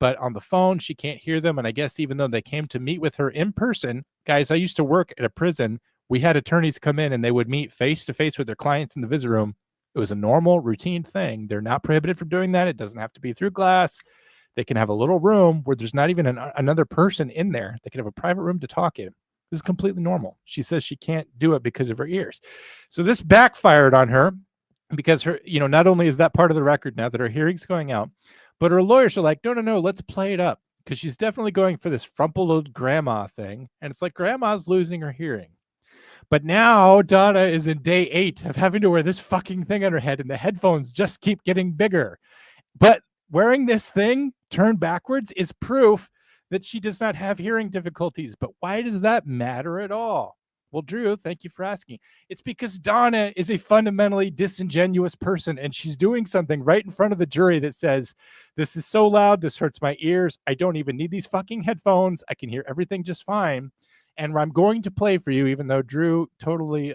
But on the phone, she can't hear them. And I guess even though they came to meet with her in person, guys, I used to work at a prison. We had attorneys come in and they would meet face to face with their clients in the visit room. It was a normal routine thing. They're not prohibited from doing that. It doesn't have to be through glass. They can have a little room where there's not even another person in there. They can have a private room to talk in. This is completely normal. She says she can't do it because of her ears. So this backfired on her because her, not only is that part of the record now that her hearing's going out, but her lawyers are like, no, let's play it up, because she's definitely going for this frumpled old grandma thing. And it's like grandma's losing her hearing. But now Donna is in day 8 of having to wear this fucking thing on her head, and the headphones just keep getting bigger. But wearing this thing turned backwards is proof that she does not have hearing difficulties. But why does that matter at all? Well, Drew, thank you for asking. It's because Donna is a fundamentally disingenuous person, and she's doing something right in front of the jury that says, this is so loud, this hurts my ears. I don't even need these fucking headphones. I can hear everything just fine. And I'm going to play for you, even though Drew totally,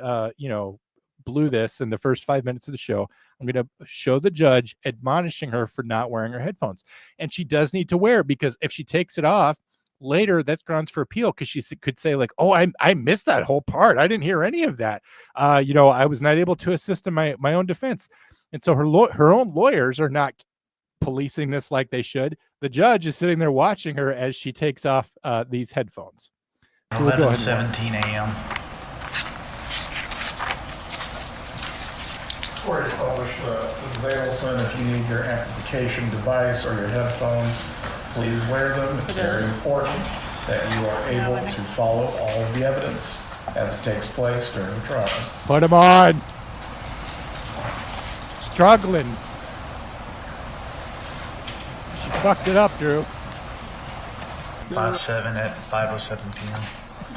blew this in the first 5 minutes of the show. I'm going to show the judge admonishing her for not wearing her headphones. And she does need to wear, because if she takes it off, later that's grounds for appeal, because she could say like, oh, I missed that whole part. I didn't hear any of that. I was not able to assist in my own defense. And so her own lawyers are not policing this like they should. The judge is sitting there watching her as she takes off these headphones. So 11:17 a.m. Court is published, Mrs. Adelson, if you need your amplification device or your headphones, please wear them. It's very important that you are able to follow all of the evidence as it takes place during the trial. Put them on. Struggling. She fucked it up, Drew. 5/7 at 5:07 p.m.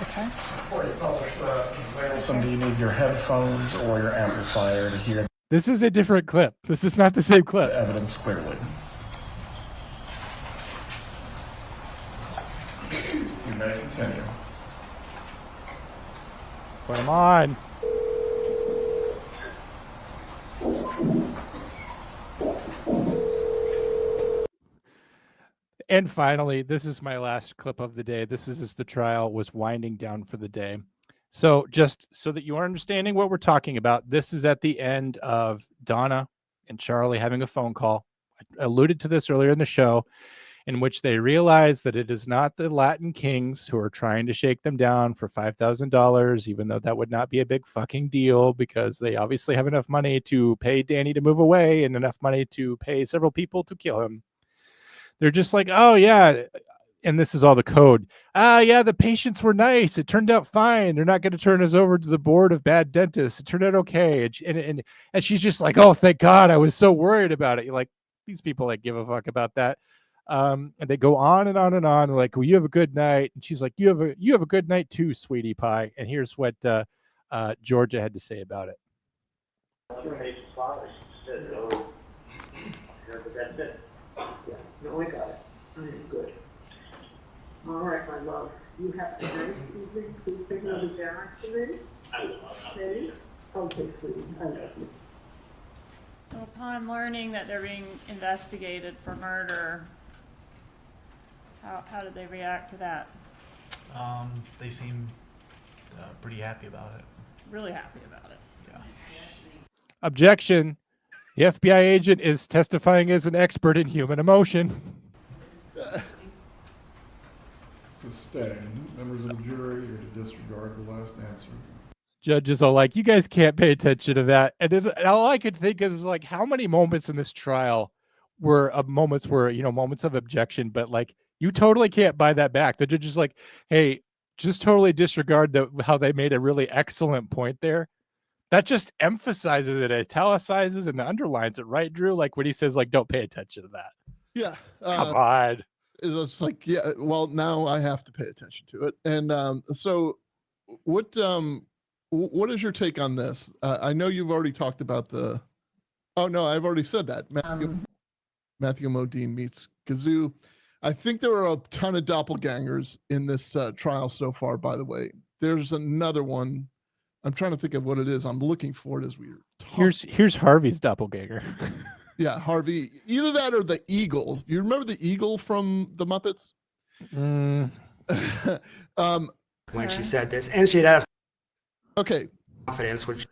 Okay. Court is published, Mrs. Adelson, do you need your headphones or your amplifier to hear This is a different clip. This is not the same clip. the evidence clearly? You may continue. Put them on. And finally, this is my last clip of the day. This is as the trial was winding down for the day. So just so that you are understanding what we're talking about, this is at the end of Donna and Charlie having a phone call. I alluded to this earlier in the show, in which they realize that it is not the Latin kings who are trying to shake them down for $5,000, even though that would not be a big fucking deal, because they obviously have enough money to pay Danny to move away and enough money to pay several people to kill him. They're just like, oh yeah, and this is all the code. Yeah, the patients were nice. It turned out fine. They're not going to turn us over to the board of bad dentists. It turned out okay. And she's just like, oh, thank God. I was so worried about it. You're like, these people like give a fuck about that. And they go on and on and on. They're like, well, you have a good night. And she's like, you have a good night too, sweetie pie. And here's what Georgia had to say about it. That's it. Yeah, no, I got it. I am good. All right, my love. You have a nice evening. Please take another down for me. I will. Ready? Okay, sweetie. I love you. So upon learning that they're being investigated for murder, how did they react to that? They seem pretty happy about it. Really happy about it. Yeah. Objection. The FBI agent is testifying as an expert in human emotion. Sustained. Members of the jury are to disregard the last answer. Judges are like, you guys can't pay attention to that. And all I could think is like, how many moments in this trial were moments where, moments of objection, but like, you totally can't buy that back. The judge is like, hey, just totally disregard how they made a really excellent point there. That just emphasizes it, italicizes and underlines it, right, Drew? Like when he says, like, don't pay attention to that. Yeah. Come on. It's like, yeah, well, now I have to pay attention to it. And so what is your take on this? I know you've already talked about oh no, I've already said that. Matthew Modine meets Kazoo. I think there are a ton of doppelgangers in this trial so far, by the way. There's another one. I'm trying to think of what it is. I'm looking for it as we talk. Here's Harvey's doppelganger. Yeah, Harvey. Either that or the eagle. You remember the eagle from the Muppets? When she said this, and she'd asked Okay. confidence, which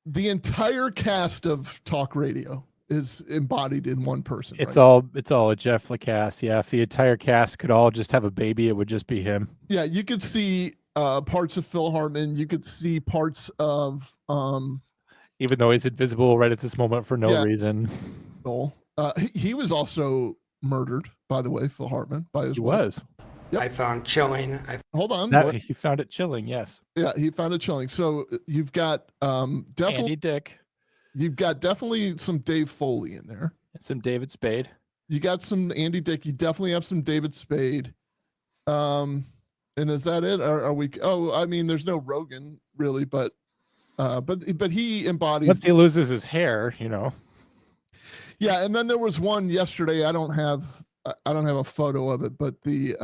The entire cast of talk radio is embodied in one person. It's right? all a Jeff Lacasse. Yeah, if the entire cast could all just have a baby, it would just be him. Yeah, you could see parts of Phil Hartman. You could see parts of even though he's invisible right at this moment for no reason. He was also murdered, by the way, Phil Hartman, by his He wife. was. Yep. I found chilling. Hold on. He found it chilling, yes. Yeah, he found it chilling. So you've got definitely Andy Dick. You've got definitely some Dave Foley in there. And some David Spade. You got some Andy Dick. You definitely have some David Spade. And is that it? Are we? Oh, I mean, there's no Rogan really, but he embodies. Once he loses his hair, you know. Yeah, and then there was one yesterday. I don't have a photo of it, but the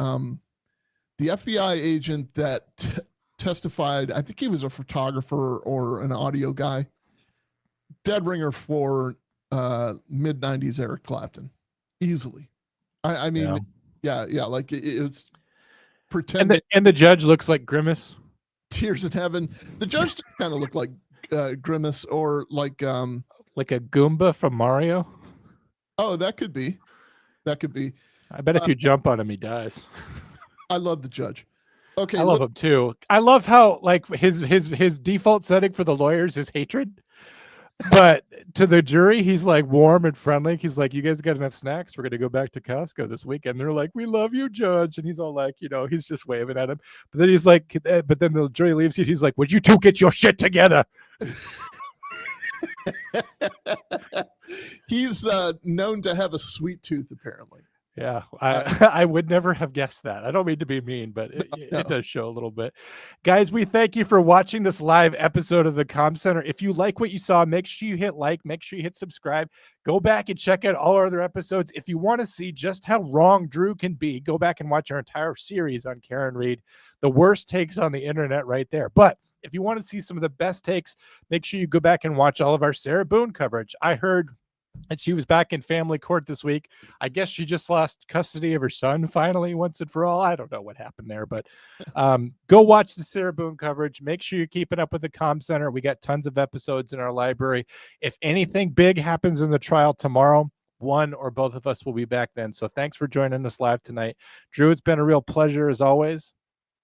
FBI agent that testified. I think he was a photographer or an audio guy. Dead ringer for mid 90s Eric Clapton, easily. I mean, yeah, like it's pretend. And the judge looks like Grimace. Tears in Heaven. The judge kind of looked like Grimace or like a Goomba from Mario. Oh, that could be. That could be. I bet if you jump on him, he dies. I love the judge. Okay, I love him too. I love how like his default setting for the lawyers is hatred. But to the jury, he's like warm and friendly. He's like, "You guys got enough snacks? We're gonna go back to Costco this weekend." They're like, "We love you, Judge," and he's all like, you know, he's just waving at him. But then he's like, but then the jury leaves. He's like, "Would you two get your shit together?" He's known to have a sweet tooth, apparently. Yeah, I would never have guessed that. I don't mean to be mean, but it does show a little bit. Guys, we thank you for watching this live episode of the Comm Center. If you like what you saw, make sure you hit like, make sure you hit subscribe. Go back and check out all our other episodes. If you want to see just how wrong Drew can be, go back and watch our entire series on Karen Reed. The worst takes on the internet right there. But if you want to see some of the best takes, make sure you go back and watch all of our Sarah Boone coverage. I heard and she was back in family court this week. I guess she just lost custody of her son finally once and for all. I don't know what happened there, but go watch the Sarah Boone coverage. Make sure you're keeping up with the Comm Center. We got tons of episodes in our library. If anything big happens in the trial tomorrow, one or both of us will be back then. So thanks for joining us live tonight. Drew, it's been a real pleasure as always.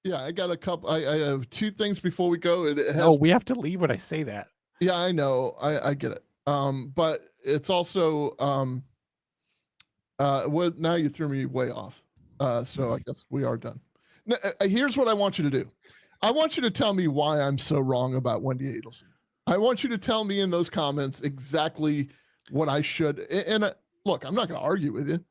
Yeah, I got a couple. I have two things before we go. We have to leave when I say that. Yeah, I know. I get it. But it's also well, now you threw me way off. So I guess we are done. Now, here's what I want you to do. I want you to tell me why I'm so wrong about Wendi Adelson. I want you to tell me in those comments exactly what I should. And look, I'm not going to argue with you.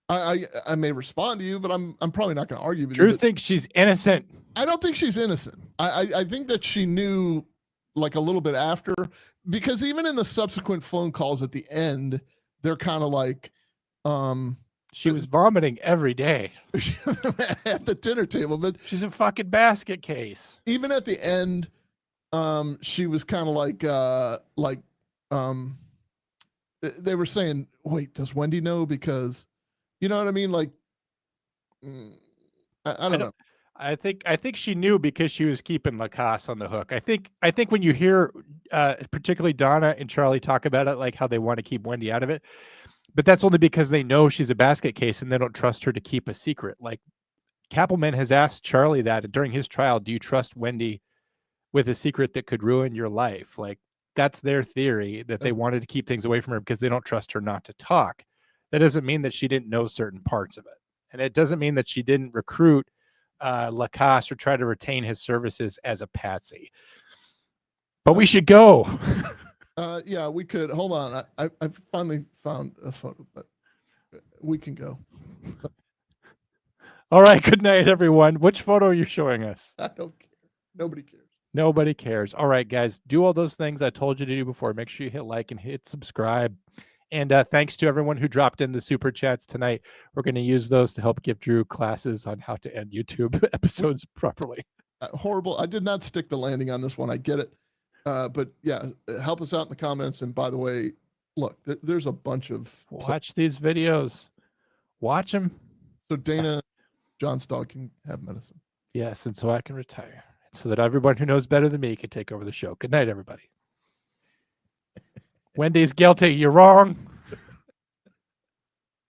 I may respond to you, but I'm probably not going to argue with you. Drew thinks she's innocent. I don't think she's innocent. I think that she knew like a little bit after, because even in the subsequent phone calls at the end, they're kind of like, she was vomiting every day at the dinner table, but she's a fucking basket case. Even at the end, she was kind of like, they were saying, wait, does Wendi know? Because you know what I mean? Like, I don't know. I think she knew because she was keeping Lacasse on the hook. I think when you hear particularly Donna and Charlie talk about it, like how they want to keep Wendi out of it, but that's only because they know she's a basket case and they don't trust her to keep a secret. Like Kappelman has asked Charlie that during his trial, do you trust Wendi with a secret that could ruin your life? Like that's their theory, that they wanted to keep things away from her because they don't trust her not to talk. That doesn't mean that she didn't know certain parts of it. And it doesn't mean that she didn't recruit Lacasse or try to retain his services as a patsy. But we should go. Yeah, we could. Hold on. I finally found a photo, but we can go. All right. Good night, everyone. Which photo are you showing us? I don't care. Nobody cares. Nobody cares. All right, guys. Do all those things I told you to do before. Make sure you hit like and hit subscribe. And thanks to everyone who dropped in the super chats tonight. We're going to use those to help give Drew classes on how to end YouTube episodes properly. Horrible. I did not stick the landing on this one. I get it. But yeah, help us out in the comments. And by the way, look, there's a bunch of Watch these videos. Watch them. So Dana, John's dog can have medicine. Yes, and so I can retire. So that everyone who knows better than me can take over the show. Good night, everybody. Wendy's guilty. You're wrong.